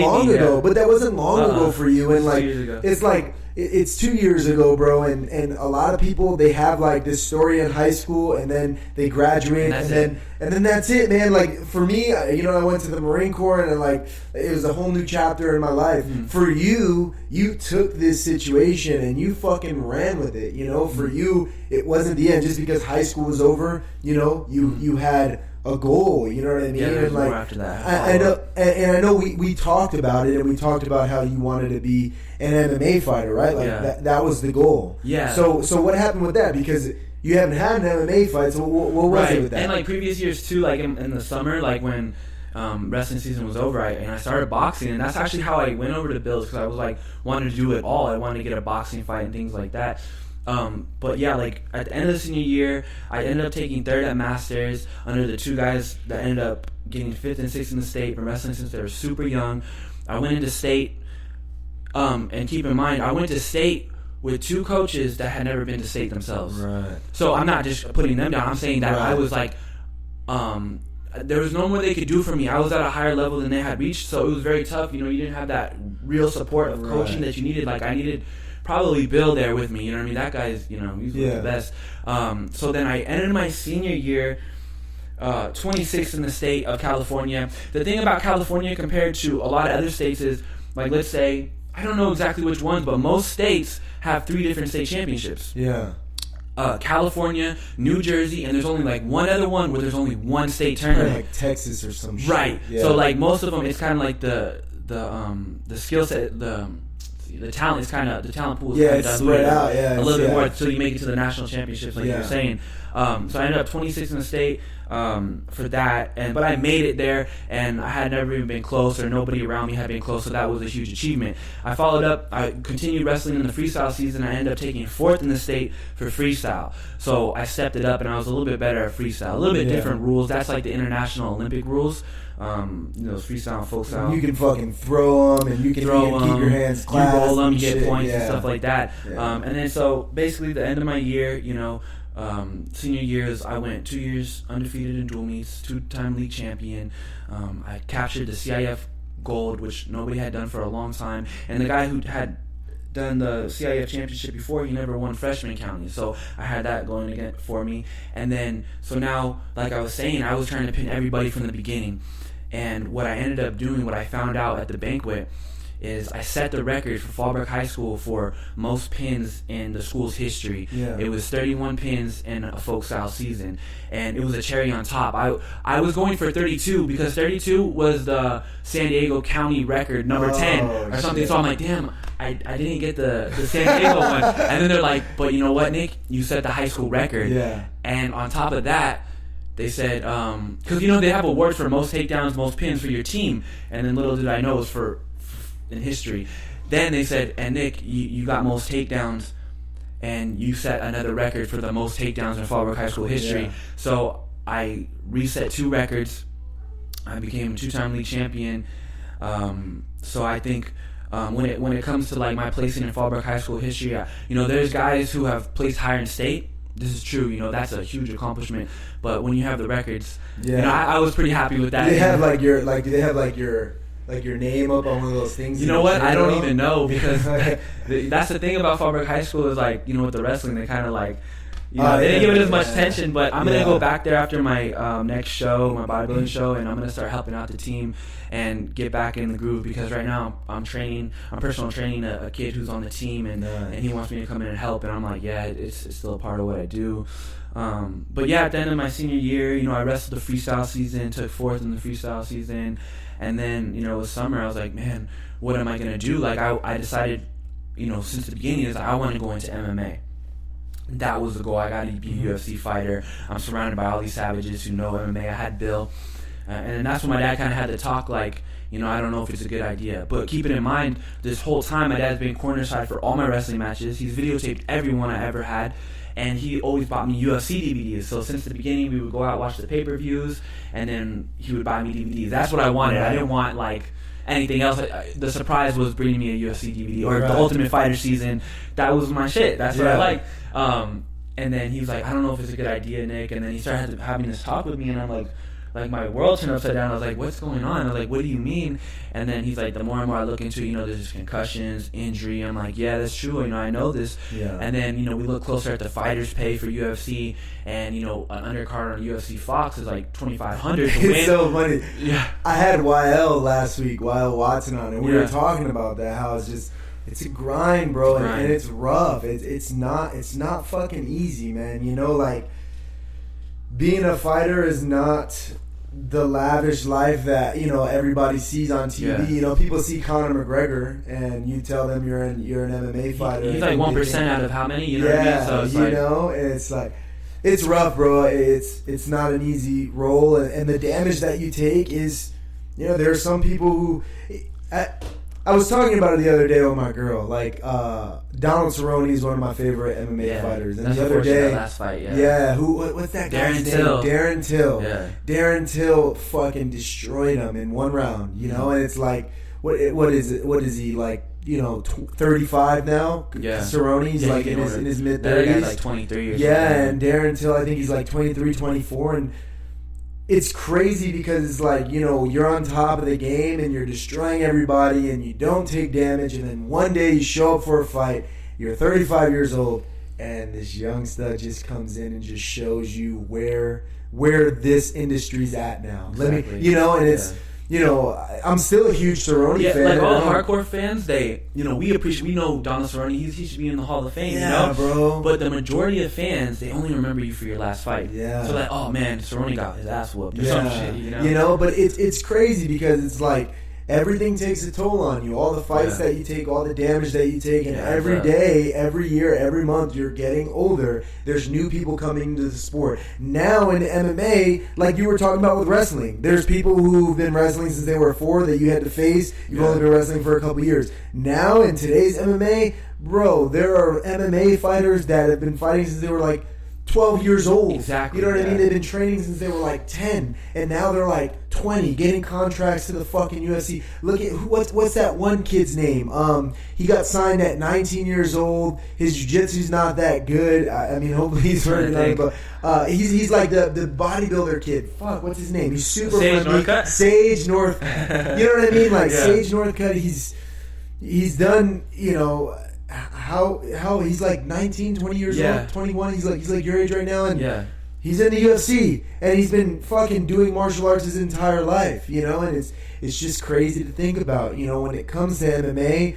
[SPEAKER 1] long ago. But that wasn't long ago for you, and like it's like. It's 2 years ago, bro, and a lot of people, they have like this story in high school, and then they graduate, and then that's it, man. Like for me, I went to the Marine Corps, and like it was a whole new chapter in my life. For you took this situation and you fucking ran with it. For you, it wasn't the end just because high school was over. You had a goal, you know what I mean?
[SPEAKER 2] Yeah, there's
[SPEAKER 1] and like,
[SPEAKER 2] more after that.
[SPEAKER 1] I know, and I know we talked about it, and we talked about how you wanted to be an MMA fighter, right? Like that was the goal.
[SPEAKER 2] Yeah.
[SPEAKER 1] So what happened with that? Because you haven't had an MMA fight, so what was it with that?
[SPEAKER 2] And like previous years too, like in the summer, like when wrestling season was over, and I started boxing, and that's actually how I went over to Bills, because I was like wanted to do it all. I wanted to get a boxing fight and things like that. But yeah, like at the end of the senior year, I ended up taking third at Masters under the two guys that ended up getting 5th and 6th in the state from wrestling since they were super young. I went into state, and keep in mind, I went to state with 2 coaches that had never been to state themselves.
[SPEAKER 1] Right.
[SPEAKER 2] So I'm not just putting them down. I'm saying that I was like, there was no more they could do for me. I was at a higher level than they had reached, so it was very tough. You didn't have that real support of coaching that you needed. Like I needed probably Bill there with me. You know what I mean? That guy's, he's the best. So then I ended my senior year 26th in the state of California. The thing about California compared to a lot of other states is, like, let's say, I don't know exactly which ones, but most states have 3 different state championships.
[SPEAKER 1] Yeah.
[SPEAKER 2] California, New Jersey, and there's only like one other one where there's only one state tournament.
[SPEAKER 1] Like Texas or some shit.
[SPEAKER 2] Right.
[SPEAKER 1] Yeah.
[SPEAKER 2] So like most of them, it's kind of like the skill set, the talent is kind of, the talent pool is kind of
[SPEAKER 1] spread out,
[SPEAKER 2] a little bit more until you make it to the national championships, like you were saying. So I ended up 26th in the state for that, but I made it there, and I had never even been close, or nobody around me had been close, so that was a huge achievement. I followed up, I continued wrestling in the freestyle season. I ended up taking 4th in the state for freestyle. So I stepped it up, and I was a little bit better at freestyle. A little bit different rules. That's like the international Olympic rules. Freestyle and folk style.
[SPEAKER 1] You can fucking throw them, and you can keep your hands clasped.
[SPEAKER 2] You roll them, you get points and stuff like that. Yeah. And then so basically the end of my year, senior years, I went 2 years undefeated in dual meets, 2-time league champion. I captured the CIF gold, which nobody had done for a long time. And the guy who had done the CIF championship before, he never won freshman county, so I had that going again for me. And then so now, like I was saying, I was trying to pin everybody from the beginning. And what I ended up doing, what I found out at the banquet, is I set the record for Fallbrook High School for most pins in the school's history. Yeah. It was 31 pins in a folk style season, and it was a cherry on top. I was going for 32 because 32 was the San Diego County record, number 10 or something. Shit. So I'm like, damn, I didn't get the San Diego one. And then they're like, but you know what, Nick? You set the high school record.
[SPEAKER 1] Yeah.
[SPEAKER 2] And on top of that, they said, because they have awards for most takedowns, most pins for your team, and then little did I know it was for in history. Then they said, and Nick, you got most takedowns, and you set another record for the most takedowns in Fallbrook High School history. Yeah. So I reset 2 records. I became a 2-time league champion. So I think when it comes to like my placing in Fallbrook High School history, there's guys who have placed higher in state. This is true, that's a huge accomplishment. But when you have the records, I was pretty happy with that.
[SPEAKER 1] Do they have do they have your name up on one of those things?
[SPEAKER 2] You know what? I don't even know, because that's the thing about Fallbrook High School is with the wrestling, they kind of You know, they didn't give it as much attention, but I'm gonna go back there after my next show, my bodybuilding show, and I'm gonna start helping out the team and get back in the groove, because right now I'm personal training a kid who's on the team, and he wants me to come in and help, and I'm like, yeah, it's still a part of what I do. But yeah, at the end of my senior year, you know, I wrestled the freestyle season, took fourth in the freestyle season, and then, you know, it was summer. I was like, man, what am I gonna do? Like, I decided, you know, since the beginning, is I want to go into MMA. That was the goal. I got to be a UFC fighter. I'm surrounded by all these savages who know MMA. I had Bill, and that's when my dad kind of had to talk, like, you know, I don't know if it's a good idea. But keep it in mind, this whole time, my dad's been cornerside for all my wrestling matches. He's videotaped every one I ever had. And he always bought me UFC DVDs. So since the beginning, we would go out, watch the pay-per-views, and then he would buy me DVDs. That's what I wanted. I didn't want, like, anything else. The surprise was bringing me a UFC DVD or the Ultimate Fighter season. That was my shit. That's what I liked. And then he was like, I don't know if it's a good idea, Nick. And then he started having this talk with me, and I'm like my world turned upside down. I was like, what's going on? I was like, what do you mean? And then he's like, the more and more I look into it, you know, there's concussions, injury. I'm like, yeah, that's true. You know, I know this. Yeah. And then, you know, we look closer at the fighters' pay for UFC, and, you know, an undercard on UFC Fox is like $2,500 to win.
[SPEAKER 1] It's so funny.
[SPEAKER 2] Yeah.
[SPEAKER 1] I had YL last week, YL Watson on, and we were talking about that, how it's a grind, bro, and it's rough. It's not fucking easy, man. You know, like, being a fighter is not the lavish life that, you know, everybody sees on TV. Yeah. You know, people see Conor McGregor, and you tell them you're an MMA fighter.
[SPEAKER 2] He's like 1% out of how many? You know what I mean? So it's
[SPEAKER 1] know, it's like, it's rough, bro. It's not an easy role, and the damage that you take is, you know, there are some people who. I was talking about it the other day with my girl. Like, Donald Cerrone is one of my favorite MMA fighters. And the other day,
[SPEAKER 2] last fight,
[SPEAKER 1] what's that guy's name?
[SPEAKER 2] Till.
[SPEAKER 1] Darren Till.
[SPEAKER 2] Yeah.
[SPEAKER 1] Darren Till fucking destroyed him in one round. You know, and it's like, what is it? What is he, like? You know, 35 now.
[SPEAKER 2] Yeah.
[SPEAKER 1] Cerrone's like in his mid 30s.
[SPEAKER 2] That guy's like 23 or something.
[SPEAKER 1] Yeah, and Darren Till, I think he's like 23, 24, and it's crazy because it's like, you know, you're on top of the game and you're destroying everybody and you don't take damage, and then one day you show up for a fight, you're 35 years old, and this young stud just comes in and just shows you where this industry's at now.
[SPEAKER 2] Exactly.
[SPEAKER 1] You know, and it's, you know, I'm still a huge Cerrone fan.
[SPEAKER 2] Like all hardcore fans, we know Donald Cerrone, he should be in the Hall of Fame, you know?
[SPEAKER 1] Bro.
[SPEAKER 2] But the majority of fans, they only remember you for your last fight.
[SPEAKER 1] Yeah.
[SPEAKER 2] So like, oh man, Cerrone got his ass whooped or some shit, you know?
[SPEAKER 1] You know, but it's crazy because it's like, everything takes a toll on you. All the fights that you take, all the damage that you take, and every day, every year, every month, you're getting older. There's new people coming into the sport. Now in MMA, like you were talking about with wrestling, there's people who've been wrestling since they were 4 that you had to face. You've only been wrestling for a couple years. Now in today's MMA, bro, there are MMA fighters that have been fighting since they were like 12 years old.
[SPEAKER 2] Exactly.
[SPEAKER 1] You know what I mean? They've been training since they were like 10, and now they're like 20, getting contracts to the fucking UFC. Look at what's that one kid's name? He got signed at 19 years old. His jiu-jitsu's not that good. I mean, hopefully he's hurt nothing, but he's like the bodybuilder kid. Fuck, what's his name? He's super friendly. Sage North. You know what I mean? Like Sage Northcutt. He's done, you know. How he's like 19, 20 years old, 21. He's like your age right now, and he's in the UFC, and he's been fucking doing martial arts his entire life, you know. And it's just crazy to think about, you know, when it comes to MMA.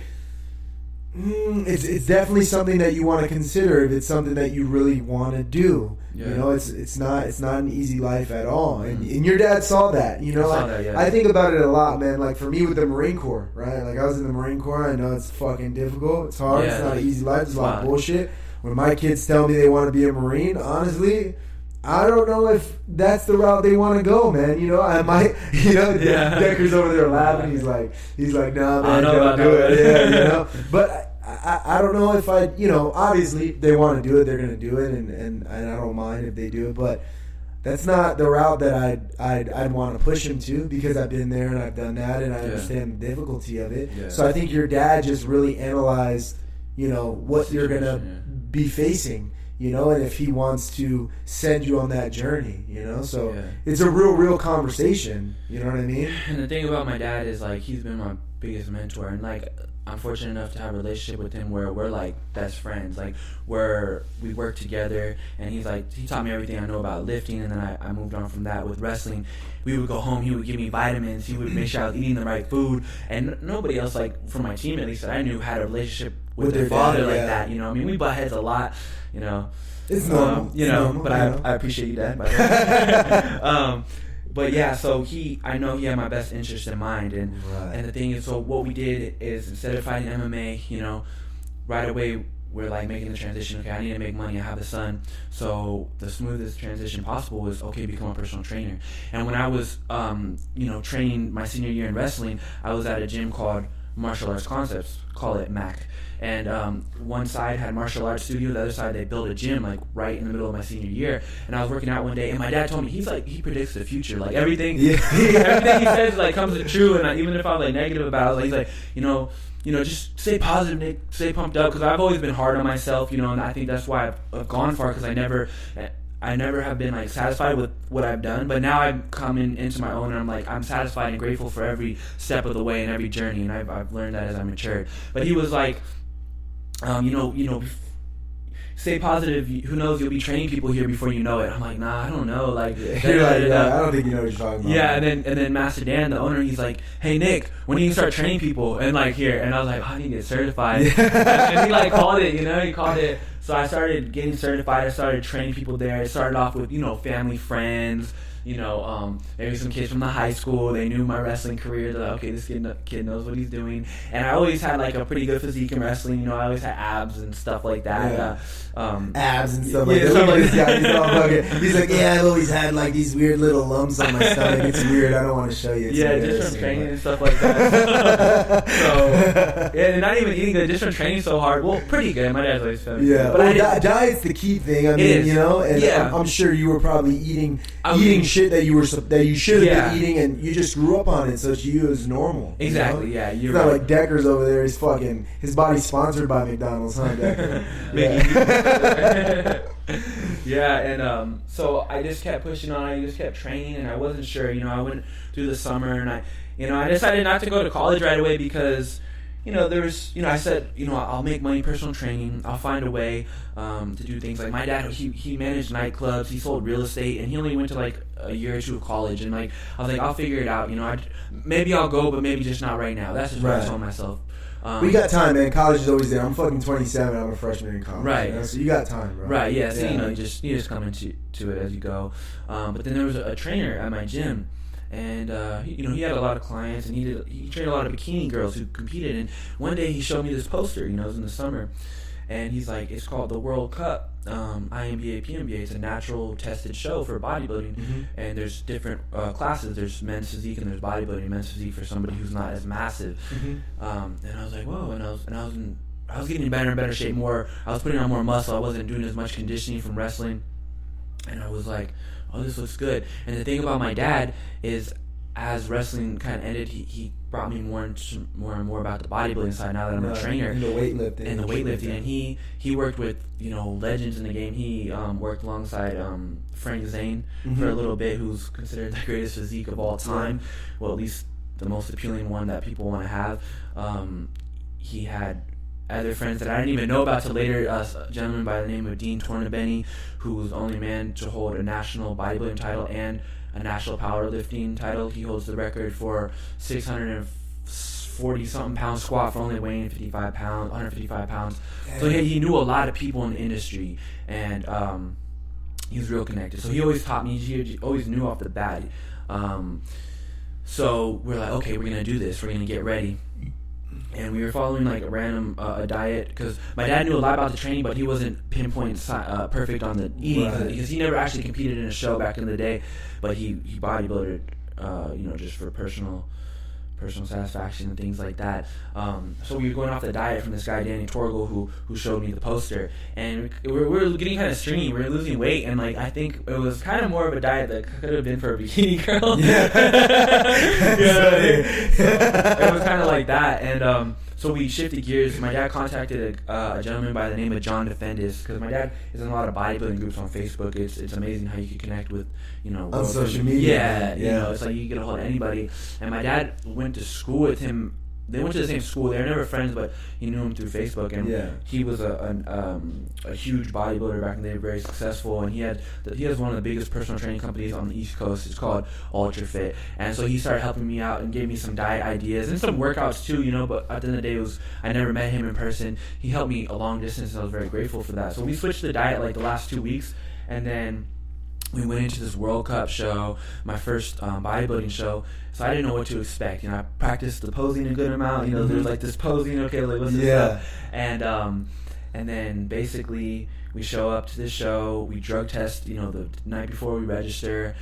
[SPEAKER 1] It's definitely something that you want to consider if it's something that you really want to do. You know, it's not an easy life at all, and your dad saw that. You know, I think about it a lot, man. Like for me with the Marine Corps, right? Like I was in the Marine Corps. I know it's fucking difficult. It's hard. It's not an easy life. There's a lot of bullshit. When my kids tell me they want to be a Marine, honestly, I don't know if that's the route they want to go, man. You know, I might, you know, Decker's over there laughing. He's like, nah, man, don't do it. Yeah, you know. But I don't know if you know, obviously they want to do it, they're going to do it, and I don't mind if they do it, but that's not the route that I'd want to push him to, because I've been there and I've done that, and I understand the difficulty of it. Yeah. So I think your dad just really analyzed, you know, what you're going to be facing. You know, and if he wants to send you on that journey, you know, so it's a real conversation. You know what I mean?
[SPEAKER 2] And the thing about my dad is, like, he's been my biggest mentor, and like, I'm fortunate enough to have a relationship with him where we're like best friends. Like we work together, and he taught me everything I know about lifting, and then I moved on from that with wrestling. We would go home, he would give me vitamins, he would make sure I was eating the right food, and nobody else, like from my team at least that I knew, had a relationship with their father like that. You know, I mean, we butt heads a lot. You know,
[SPEAKER 1] it's normal.
[SPEAKER 2] You know, but I appreciate you, Dad. By the way. But yeah, so I know he had my best interest in mind, and the thing is, so what we did is, instead of fighting MMA, you know, right away we're like making the transition. Okay, I need to make money. I have a son, so the smoothest transition possible was, okay, become a personal trainer. And when I was, training my senior year in wrestling, I was at a gym called Martial Arts Concepts, call it MAC. And one side had martial arts studio, the other side they built a gym like right in the middle of my senior year. And I was working out one day, and my dad told me, he predicts the future, like everything he says like comes true. And even if I was like negative about it, he's like, just stay positive, Nick, stay pumped up, because I've always been hard on myself, and I think that's why I've gone far, because I never have been like satisfied with what I've done, but now I'm coming into my own, and I'm satisfied and grateful for every step of the way and every journey, and I've learned that as I matured. But he was like, stay positive. Who knows? You'll be training people here before you know it. I'm like, nah, I don't know. Like,
[SPEAKER 1] I don't think you know what you're talking about.
[SPEAKER 2] Yeah, and then Master Dan, the owner, he's like, hey Nick, when do you start training people? And like here, and I was like, I need to get certified. And he like called it. He called it. So I started getting certified. I started training people there. It started off with family, friends. Maybe some kids from the high school. They knew my wrestling career. They're like, okay, this kid knows what he's doing. And I always had like a pretty good physique in wrestling. I always had abs and stuff like that.
[SPEAKER 1] Yeah. Abs and stuff like that. Look at this guy. He's all fucking. He's like, yeah, I've always had like these weird little lumps on my stomach. It's weird. I don't want to show you. It's
[SPEAKER 2] just from training and stuff like that. So, and not even eating good, just from training so hard. Well, pretty good. My dad's always fed me.
[SPEAKER 1] Yeah, but diet's the key thing. I mean, and I'm sure you were probably eating shit that you should have been eating, and you just grew up on it, so to you it was normal.
[SPEAKER 2] Exactly. Yeah,
[SPEAKER 1] you're not like Decker's over there. His body's sponsored by McDonald's, huh, Decker?
[SPEAKER 2] Yeah, and so I just kept pushing on. I just kept training, and I wasn't sure. I went through the summer, and I decided not to go to college right away because, there was, I said, I'll make money personal training. I'll find a way to do things. Like my dad, he managed nightclubs. He sold real estate, and he only went to like a year or two of college. And like I was like, I'll figure it out. Maybe I'll go, but maybe just not right now. That's just what I told myself.
[SPEAKER 1] We got time, man. College is always there. I'm fucking 27. I'm a freshman in college.
[SPEAKER 2] Right.
[SPEAKER 1] So you got time, bro.
[SPEAKER 2] Right. Yeah. So you just come into it as you go. But then there was a trainer at my gym. And he had a lot of clients, and he trained a lot of bikini girls who competed. And one day he showed me this poster. It was in the summer, and he's like, "It's called the World Cup, INBA, PNBA. It's a natural tested show for bodybuilding, and there's different classes. There's men's physique and there's bodybuilding. Men's physique for somebody who's not as massive." And I was like, "Whoa!" And I was getting in better and better shape. I was putting on more muscle. I wasn't doing as much conditioning from wrestling, and I was like, oh, this looks good. And the thing about my dad is, as wrestling kind of ended, he brought me more and more about the bodybuilding side now that I'm a trainer.
[SPEAKER 1] And the weightlifting.
[SPEAKER 2] And he worked with, legends in the game. He worked alongside Frank Zane for a little bit, who's considered the greatest physique of all time. Well, at least the most appealing one that people want to have. He had other friends that I didn't even know about till later. A gentleman by the name of Dean Tornabene, who was the only man to hold a national bodybuilding title and a national powerlifting title. He holds the record for 640 something pound squat for only weighing 155 pounds. So he knew a lot of people in the industry, and he was real connected. So he always taught me. He always knew off the bat. So we're like, okay, we're gonna do this. We're gonna get ready. And we were following like a random a diet, because my dad knew a lot about the training, but he wasn't pinpoint perfect on the eating, because he never actually competed in a show back in the day, but he bodybuilded, just for personal satisfaction and things like that. So we were going off the diet from this guy Danny Torgel, who showed me the poster, and we were getting kind of stringy. We were losing weight, and like I think it was kind of more of a diet that could have been for a bikini girl. So it was kind of like that, and so we shifted gears. My dad contacted a gentleman by the name of John Defendis, because my dad is in a lot of bodybuilding groups on Facebook. It's amazing how you can connect with,
[SPEAKER 1] on social media.
[SPEAKER 2] Yeah, it's like you can get a hold of anybody. And my dad went to school with him they went to the same school. They were never friends, but he knew him through Facebook, and he was a huge bodybuilder back in the day, very successful, and he has one of the biggest personal training companies on the East Coast. It's called Ultra Fit, and so he started helping me out and gave me some diet ideas and some workouts too, you know. But at the end of the day, I never met him in person. He helped me a long distance, and I was very grateful for that. So we switched the diet like the last 2 weeks, and then we went into this World Cup show, my first bodybuilding show, so I didn't know what to expect. You know, I practiced the posing a good amount. You know, there's like this posing, okay, like what's this stuff? And then basically we show up to this show, we drug test, you know, the night before we register.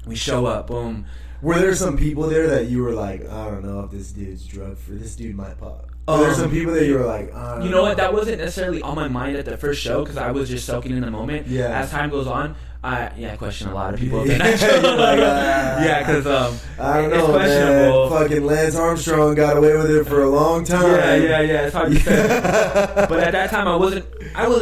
[SPEAKER 2] We show up, boom.
[SPEAKER 1] Were there some people there that you were like, I don't know if this dude's drug free, this dude might pop? There's some people that you were like,
[SPEAKER 2] you know what? That wasn't necessarily on my mind at the first show because I was just soaking in the moment.
[SPEAKER 1] Yeah.
[SPEAKER 2] As time goes on, I question a lot of people. Because
[SPEAKER 1] I don't know, it's questionable. Man. Fucking Lance Armstrong got away with it for a long time.
[SPEAKER 2] Yeah. It's hard to say. But at that time, I wasn't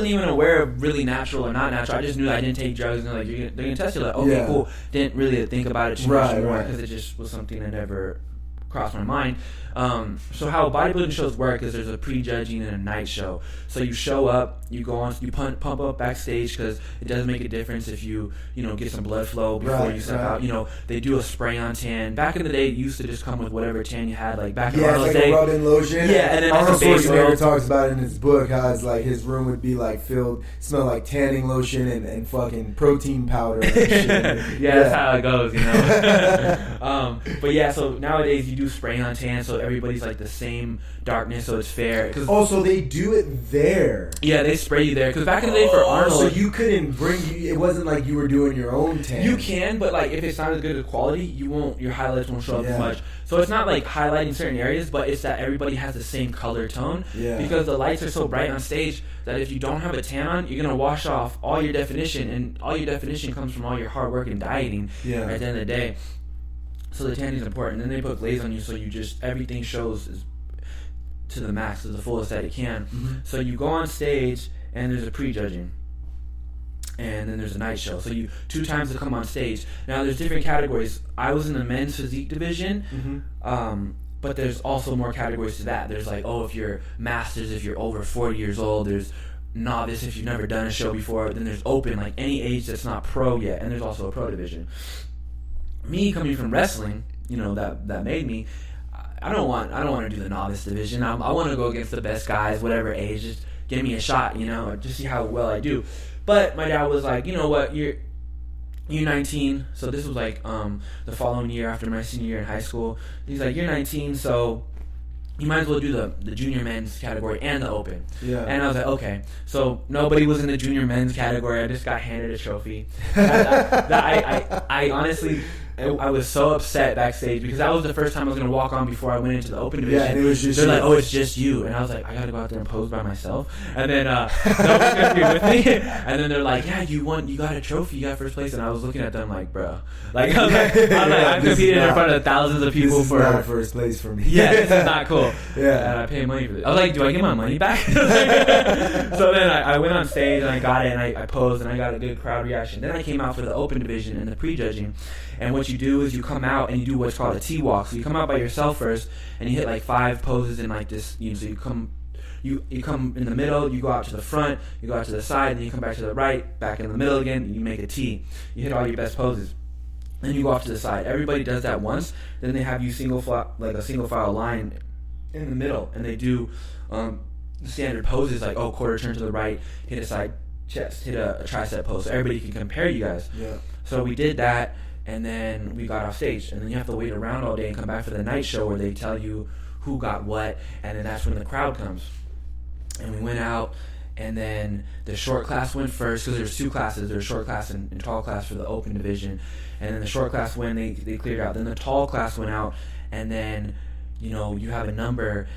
[SPEAKER 2] even aware of really natural or not natural. I just knew I didn't take drugs, and like they're gonna test you. Like, okay, cool. Didn't really think about it too much more because it just was something that never crossed my mind. So how bodybuilding shows work is there's a pre-judging and a night show. So you show up, you go on, you pump up backstage because it does make a difference if you get some blood flow before you step out. You know, they do a spray-on tan. Back in the day, it used to just come with whatever tan you had. Like back in Arnold's day,
[SPEAKER 1] a rub-in lotion.
[SPEAKER 2] Yeah, and then
[SPEAKER 1] Arnold Schwarzenegger talks about it in his book how it's like his room would be like smell like tanning lotion and fucking protein powder. And shit.
[SPEAKER 2] That's how it goes, you know. But yeah, so nowadays you do spray-on tan, so everybody's like the same darkness, so it's fair.
[SPEAKER 1] So they do it there.
[SPEAKER 2] Yeah, they spray you there. Because back in the day for Arnold,
[SPEAKER 1] so you couldn't it wasn't like you were doing your own tan.
[SPEAKER 2] You can, but like if it's not as good as quality, your highlights won't show up as much. So it's not like highlighting certain areas, but it's that everybody has the same color tone. Yeah. Because the lights are so bright on stage that if you don't have a tan on, you're gonna wash off all your definition, and all your definition comes from all your hard work and dieting. Yeah. At the end of the day. So the tanning is important. Then they put glaze on you, so everything shows to the max, to the fullest that it can. Mm-hmm. So you go on stage, and there's a pre-judging, and then there's a night show. So you 2 times to come on stage. Now there's different categories. I was in the men's physique division, but there's also more categories to that. There's like, if you're masters, if you're over 40 years old. There's novice if you've never done a show before. Then there's open, like any age that's not pro yet, and there's also a pro division. Me coming from wrestling, that made me. I don't want to do the novice division. I want to go against the best guys, whatever age. Just give me a shot, just see how well I do. But my dad was like, you know what, you're 19. So this was like the following year after my senior year in high school. He's like, you're 19, so you might as well do the junior men's category and the open. Yeah. And I was like, okay. So nobody was in the junior men's category. I just got handed a trophy. I honestly, I was so upset backstage because that was the first time I was going to walk on before I went into the open division.
[SPEAKER 1] Yeah, and it was just
[SPEAKER 2] they're like, it's just you. And I was like, I got to go out there and pose by myself. And then nobody's going to be with me. And then they're like, yeah, you got a trophy. You got first place. And I was looking at them like, bro. Like, I'm competing in front of thousands of people for
[SPEAKER 1] not first place for me.
[SPEAKER 2] Yeah, this is not cool. Yeah. And I pay money for this. I was like, do I get my money back? So then I went on stage and I got it and I posed and I got a good crowd reaction. Then I came out for the open division and the pre-judging. And what you do is you come out and you do what's called a T-walk. So you come out by yourself first and you hit like 5 poses in like this. So you come in the middle, you go out to the front, you go out to the side, and then you come back to the right, back in the middle again, and you make a T. You hit all your best poses. Then you go off to the side. Everybody does that once. Then they have you single file line in the middle, and they do standard poses like quarter turn to the right, hit a side chest, hit a tricep pose. So everybody can compare you guys. Yeah. So we did that, and then we got off stage, and then you have to wait around all day and come back for the night show where they tell you who got what, and then that's when the crowd comes. And we went out, and then the short class went first because there's 2 classes. There's short class and tall class for the open division. And then the short class went, they cleared out. Then the tall class went out, and then, you have a number,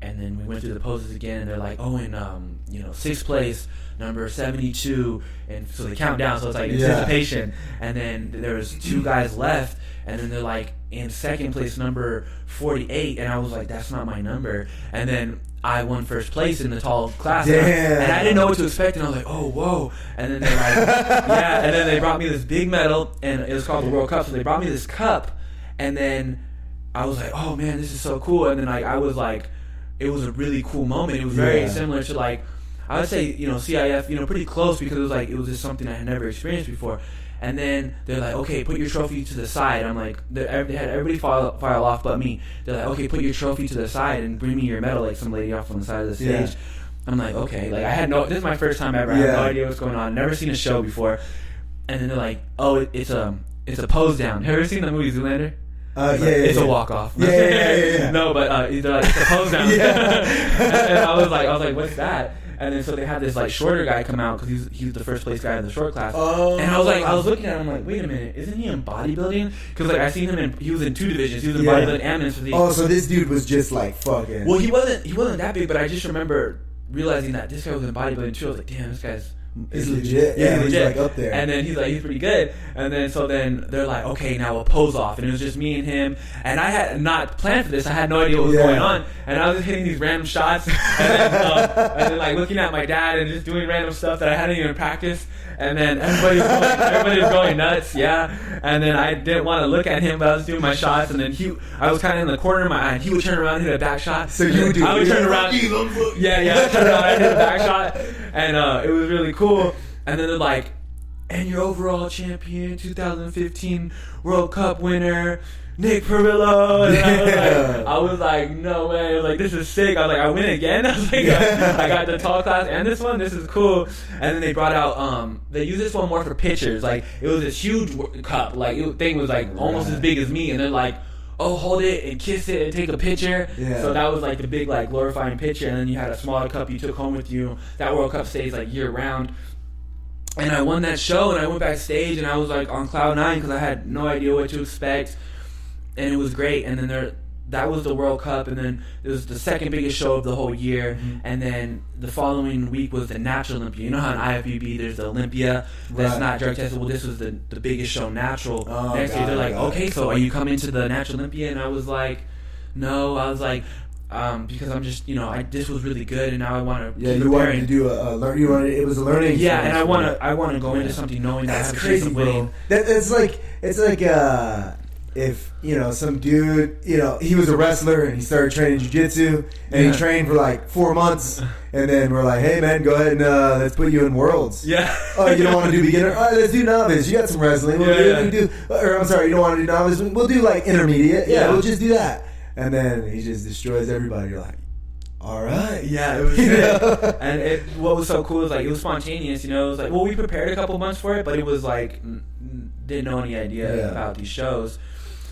[SPEAKER 2] and then we went through the poses again, and they're like, in 6th place, number 72, and so they count down, so it's like anticipation. And then there was 2 guys left, and then they're like, in 2nd place, number 48, and I was like, that's not my number. And then I won first place in the tall class. And I didn't know what to expect, and I was like, oh, whoa. And then they're like, yeah, and then they brought me this big medal, and it was called the World Cup, so they brought me this cup, and then I was like, oh man, this is so cool. And then like I was like, it was a really cool moment. It was very similar to like, I would say, you know, CIF, you know, pretty close, because it was just something I had never experienced before. And then they're like, okay, put your trophy to the side. I'm like, they had everybody file off but me. They're like, okay, put your trophy to the side and bring me your medal, like some lady off on the side of the stage. Yeah. I'm like, okay, like this is my first time ever. I had no idea what's going on. Never seen a show before. And then they're like, oh, it's a pose down. Have you ever seen the movie Zoolander? It's a walk off.
[SPEAKER 1] Yeah.
[SPEAKER 2] No, but they're like, it's a pose down. and I was like, what's that? And then so they had this like shorter guy come out, because he's the first place guy in the short class. Oh. And I was looking at him like, wait a minute, isn't he in bodybuilding? Because like I seen him he was in 2 divisions. He was in bodybuilding and men's physique.
[SPEAKER 1] Oh, so this dude was just like fucking.
[SPEAKER 2] Well, he wasn't that big, but I just remember realizing that this guy was in bodybuilding too. I was like, damn, this guy's.
[SPEAKER 1] He's legit. Yeah, he's like up there.
[SPEAKER 2] And then he's pretty good. And then they're like, okay, now we'll pose off. And it was just me and him. And I had not planned for this. I had no idea what was going on. And I was just hitting these random shots. And then like looking at my dad and just doing random stuff that I hadn't even practiced. And then everybody was going nuts. Yeah. And then I didn't want to look at him, but I was doing my shots. And then I was kind of in the corner of my eye. And he would turn around and hit a back shot.
[SPEAKER 1] So you would do.
[SPEAKER 2] I would turn around. I turned around and hit a back shot. And it was really cool. And then they're like, and your overall champion, 2015 World Cup winner, Nick Perillo. And I was like, no way. I was like, this is sick. I was like, I win again. I was like, I got the tall class and this one. This is cool. And then they brought out, they used this one more for pitchers. Like, it was this huge cup. Like, the thing was like almost as big as me. And they're like, oh, hold it and kiss it and take a picture. Yeah. So that was like the big like glorifying picture. And then you had a smaller cup you took home with you. That World Cup stays like year round. And I won that show, and I went backstage, and I was like on cloud 9 because I had no idea what to expect, and it was great. And then that was the World Cup, and then it was the second biggest show of the whole year. Mm-hmm. And then the following week was the Natural Olympia. You know how in IFBB there's the Olympia that's not drug tested. Well, this was the biggest show, Natural. Next year they're like, okay, so are you coming to the Natural Olympia? And I was like, no. I was like, because I'm just, this was really good, and now I want to. Yeah,
[SPEAKER 1] you wanted to do it was a learning.
[SPEAKER 2] Yeah, and I want to go into something knowing that I have
[SPEAKER 1] crazy, bro. It's like if some dude, he was a wrestler and he started training jiu-jitsu and he trained for like 4 months, and then we're like, hey man, go ahead and let's put you in Worlds.
[SPEAKER 2] Yeah.
[SPEAKER 1] Oh, you don't want to do beginner? All right, let's do novice. You got some wrestling. You don't want to do novice? We'll do like intermediate. Yeah, we'll just do that. And then he just destroys everybody. You're like, all right.
[SPEAKER 2] Yeah, it was good. And what was so cool is like it was spontaneous. It was like, well, we prepared a couple months for it, but it was like didn't know any idea about these shows.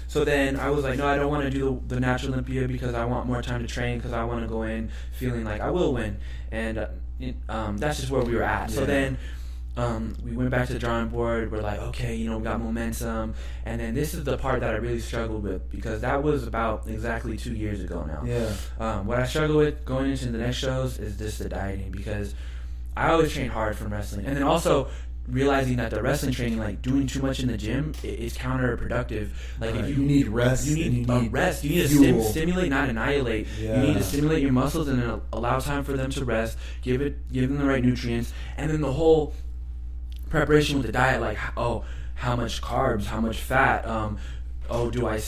[SPEAKER 2] So then I was like, no, I don't want to do the Natural Olympia because I want more time to train, because I want to go in feeling like I will win. And that's just where we were at. So then we went back to the drawing board. We're like, okay, we got momentum. And then this is the part that I really struggled with, because that was about exactly 2 years ago now.
[SPEAKER 1] Yeah.
[SPEAKER 2] What I struggle with going into the next shows is just the dieting, because I always train hard from wrestling. And then also realizing that the wrestling training, like doing too much in the gym, is counterproductive. Like if you
[SPEAKER 1] need rest,
[SPEAKER 2] you need rest. You need to stimulate, not annihilate. Yeah. You need to stimulate your muscles and then allow time for them to rest. Give them the right nutrients, and then the whole preparation with the diet, like how much carbs, how much fat. Do I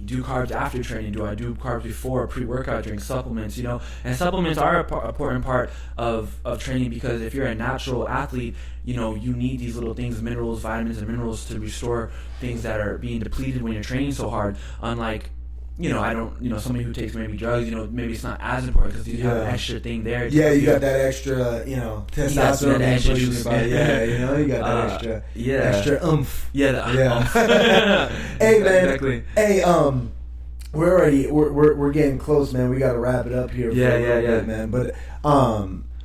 [SPEAKER 2] do carbs after training? Do I do carbs before, pre-workout, drink supplements? And supplements are an important part of training, because if you're a natural athlete, you need these little things, minerals, vitamins, and minerals to restore things that are being depleted when you're training so hard. Unlike somebody who takes maybe drugs, maybe it's not as important because you have an extra thing there.
[SPEAKER 1] Yeah, you got that extra, testosterone.
[SPEAKER 2] That extra juice.
[SPEAKER 1] You got that extra oomph.
[SPEAKER 2] Oomph.
[SPEAKER 1] Hey, man.
[SPEAKER 2] Exactly.
[SPEAKER 1] Hey, we're getting close, man. We got to wrap it up here. Bit, man. But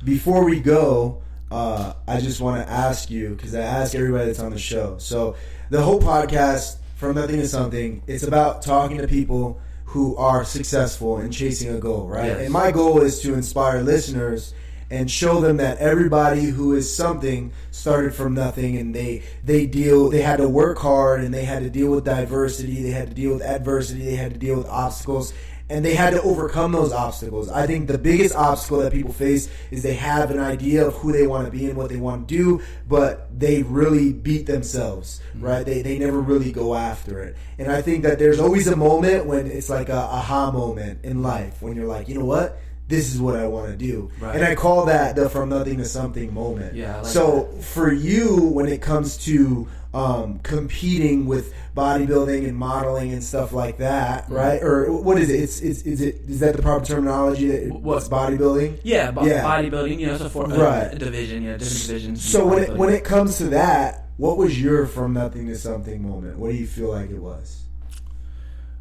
[SPEAKER 1] before we go, I just want to ask you, because I ask everybody that's on the show. So the whole podcast, From Nothing to Something, it's about talking to people who are successful and chasing a goal, right? Yes. And my goal is to inspire listeners and show them that everybody who is something started from nothing, and they had to work hard, and they had to deal with diversity, they had to deal with adversity, they had to deal with obstacles, and they had to overcome those obstacles. I think the biggest obstacle that people face is they have an idea of who they want to be and what they want to do, but they really beat themselves, right? They never really go after it. And I think that there's always a moment when it's like a aha moment in life when you're like, you know what? This is what I want to do. Right. And I call that the from nothing to something moment.
[SPEAKER 2] Yeah, I like
[SPEAKER 1] so
[SPEAKER 2] that.
[SPEAKER 1] For you, when it comes to competing with bodybuilding and modeling and stuff like that, right? Or what is it? Is that the proper terminology? What's bodybuilding?
[SPEAKER 2] Yeah, bodybuilding. You know, it's a division. Yeah, different divisions.
[SPEAKER 1] So when it comes to that, what was your from nothing to something moment? What do you feel like it was?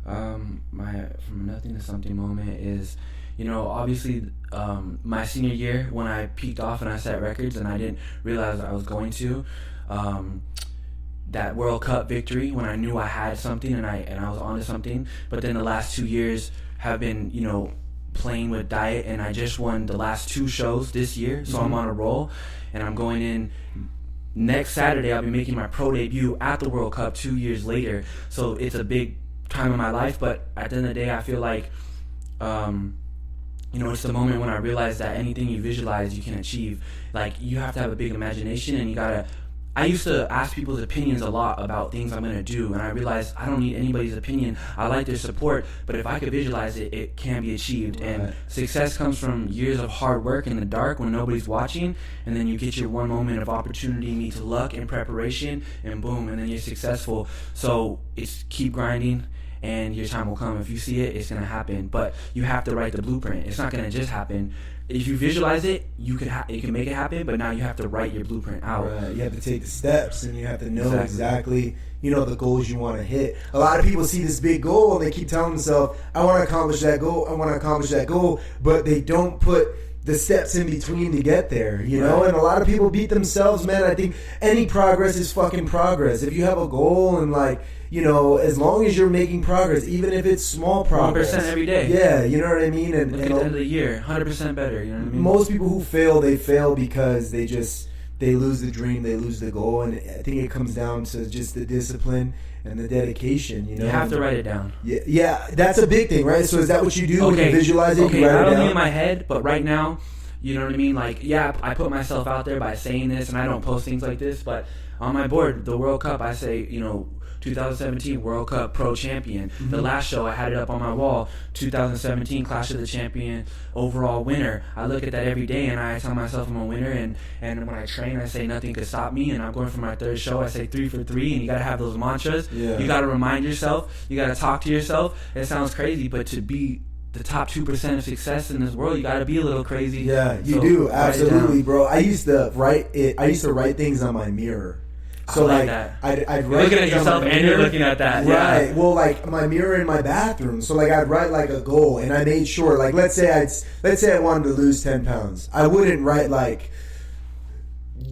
[SPEAKER 2] My from nothing to something moment is, you know, obviously my senior year when I peaked off and I set records and I didn't realize I was going to. That World Cup victory when I knew I had something and I was onto something. But then the last 2 years have been, you know, playing with diet, and I just won the last 2 shows this year, so I'm on a roll, and I'm going in next Saturday. I'll be making my pro debut at the World Cup 2 years later, so it's a big time in my life. But at the end of the day, I feel like you know, it's the moment when I realized that anything you visualize you can achieve. Like, you have to have a big imagination, and you gotta. I used to ask people's opinions a lot about things I'm going to do, and I realized I don't need anybody's opinion. I like their support, but if I could visualize it, it can be achieved. Right. And success comes from years of hard work in the dark when nobody's watching, and then you get your one moment of opportunity meets luck and preparation, and boom, and then you're successful. So it's keep grinding, and your time will come. If you see it, it's going to happen, but you have to write the blueprint. It's not going to just happen. If you visualize it, you can make it happen, but now you have to write your blueprint out.
[SPEAKER 1] Right. You have to take the steps, and you have to know exactly you know, the goals you want to hit. A lot of people see this big goal, and they keep telling themselves, I want to accomplish that goal, I want to accomplish that goal, but they don't put the steps in between to get there, you know? And a lot of people beat themselves, man. I think any progress is fucking progress. If you have a goal and, like, you know, as long as you're making progress, even if it's small progress.
[SPEAKER 2] 1% every day.
[SPEAKER 1] Yeah, you know what I mean? And
[SPEAKER 2] look at the end of the year, 100% better, you know what I mean?
[SPEAKER 1] Most people who fail, they fail because they lose the dream, they lose the goal, and I think it comes down to just the discipline and the dedication, you know?
[SPEAKER 2] You have to write it down.
[SPEAKER 1] Yeah, that's a big thing, right? So is that what you do when you visualize it?
[SPEAKER 2] Okay,
[SPEAKER 1] you write
[SPEAKER 2] not
[SPEAKER 1] it down?
[SPEAKER 2] only in my head, but right now, you know what I mean? Like, yeah, I put myself out there by saying this, and I don't post things like this, but on my board, the World Cup, I say, you know, 2017 World Cup Pro Champion. Mm-hmm. The last show, I had it up on my wall. 2017 Clash of the Champion overall winner. I look at that every day, and I tell myself I'm a winner. And when I train, I say nothing could stop me. And I'm going for my third show. I say 3 for 3. And you got to have those mantras. Yeah. You got to remind yourself. You got to talk to yourself. It sounds crazy, but to be the top 2% of success in this world, you got to be a little crazy.
[SPEAKER 1] Yeah, you do. Absolutely, bro. I used to write things on my mirror. So
[SPEAKER 2] I like
[SPEAKER 1] that.
[SPEAKER 2] I'd write looking at yourself and you're looking at that.
[SPEAKER 1] Right.
[SPEAKER 2] Yeah.
[SPEAKER 1] Well, like my mirror in my bathroom. So like I'd write like a goal, and I made sure, like let's say I wanted to lose 10 pounds. I wouldn't write like,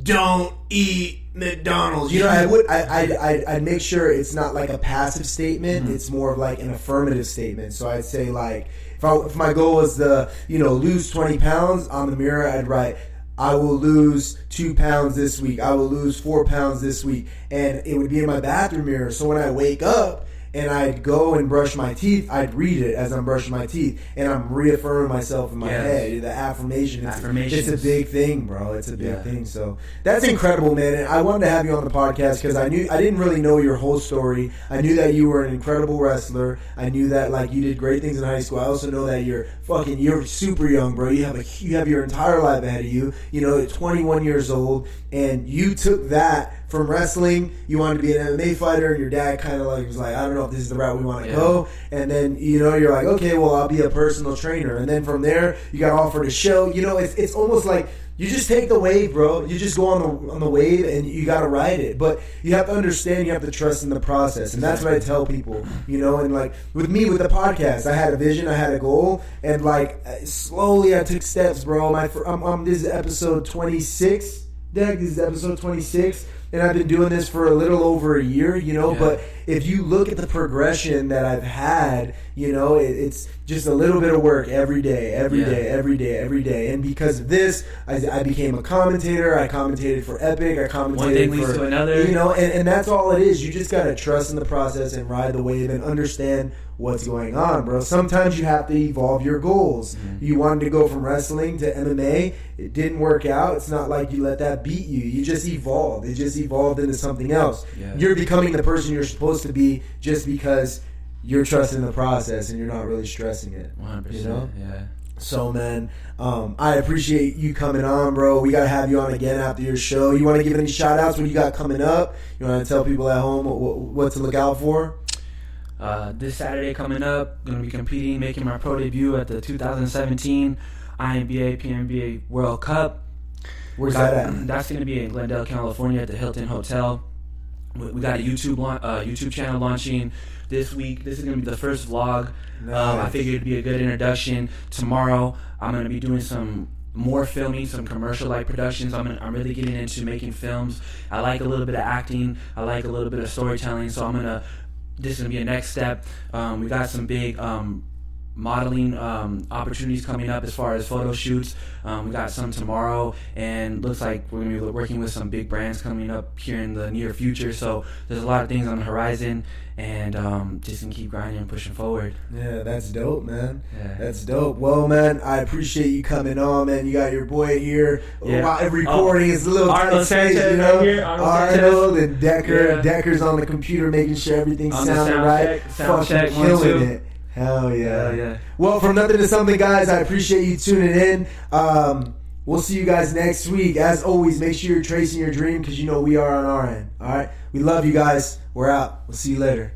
[SPEAKER 1] don't eat McDonald's. You know, I'd make sure it's not like a passive statement. Mm-hmm. It's more of like an affirmative statement. So I'd say like if my goal was to, you know, lose 20 pounds, on the mirror I'd write, I will lose 2 pounds this week. I will lose 4 pounds this week. And it would be in my bathroom mirror. So when I wake up and I'd go and brush my teeth, I'd read it as I'm brushing my teeth. And I'm reaffirming myself in my head. The affirmation. It's a big thing, bro. It's a big thing. So that's incredible, man. And I wanted to have you on the podcast because I didn't really know your whole story. I knew that you were an incredible wrestler. I knew that like you did great things in high school. I also know that you're super young, bro. You have your entire life ahead of you. You know, you're 21 years old, and you took that from wrestling. You wanted to be an MMA fighter, and your dad kind of like was like, I don't know if this is the route we want to go. And then, you know, you're like, okay, well, I'll be a personal trainer. And then from there, you got offered a show. You know, it's almost like you just take the wave, bro. You just go on the wave, and you got to ride it. But you have to understand, you have to trust in the process. And that's what I tell people, you know. And like with me, with the podcast, I had a vision, I had a goal, and like slowly I took steps, bro. This is episode 26. This is episode 26. and I've been doing this for a little over a year, you know,
[SPEAKER 2] Yeah.
[SPEAKER 1] but if you look at the progression that I've had, you know, it's just a little bit of work every day. And because of this, I became a commentator. I commentated for Epic. I commentated
[SPEAKER 2] One thing leads to another.
[SPEAKER 1] You know, and that's all it is. You just got to trust in the process and ride the wave and understand what's going on, bro. Sometimes you have to evolve your goals.
[SPEAKER 2] Mm-hmm.
[SPEAKER 1] You wanted to go from wrestling to MMA. It didn't work out. It's not like you let that beat you. You just evolved. It just evolved into something else.
[SPEAKER 2] Yeah.
[SPEAKER 1] You're becoming the person you're supposed to be just because you're trusting the process and you're not really stressing it.
[SPEAKER 2] 100%.
[SPEAKER 1] You know?
[SPEAKER 2] Yeah.
[SPEAKER 1] So, man, I appreciate you coming on, bro. We got to have you on again after your show. You want to give any shout-outs? What you got coming up? You want to tell people at home what to look out for?
[SPEAKER 2] This Saturday coming up, going to be competing, making my pro debut at the 2017 INBA PNBA World Cup.
[SPEAKER 1] Where's that at?
[SPEAKER 2] That's going to be in Glendale, California at the Hilton Hotel. We got a YouTube channel launching this week. This is going to be the first vlog.
[SPEAKER 1] Nice.
[SPEAKER 2] I figured it'd be a good introduction. Tomorrow, I'm going to be doing some more filming, some commercial-like productions. I'm really getting into making films. I like a little bit of acting. I like a little bit of storytelling. So this is going to be a next step. We got some big modeling opportunities coming up as far as photo shoots. We got some tomorrow, and looks like we're going to be working with some big brands coming up here in the near future. So there's a lot of things on the horizon, and just going to keep grinding and pushing forward.
[SPEAKER 1] Yeah, that's dope, man.
[SPEAKER 2] Yeah.
[SPEAKER 1] That's dope. Well, man, I appreciate you coming on, man. You got your boy here.
[SPEAKER 2] Yeah.
[SPEAKER 1] While recording, it's a little tight
[SPEAKER 2] Arnold
[SPEAKER 1] space,
[SPEAKER 2] Sanchez
[SPEAKER 1] you know.
[SPEAKER 2] right here,
[SPEAKER 1] Arnold and Decker.
[SPEAKER 2] Yeah.
[SPEAKER 1] Decker's on the computer making sure everything's
[SPEAKER 2] On the
[SPEAKER 1] sounding
[SPEAKER 2] sound
[SPEAKER 1] right.
[SPEAKER 2] check, sound
[SPEAKER 1] Fucking
[SPEAKER 2] check, 1,
[SPEAKER 1] killing
[SPEAKER 2] 2.
[SPEAKER 1] it. Hell yeah.
[SPEAKER 2] Hell yeah.
[SPEAKER 1] Well, from nothing to something, guys, I appreciate you tuning in. We'll see you guys next week. As always, make sure you're tracing your dream because you know we are on our end. All right? We love you guys. We're out. We'll see you later.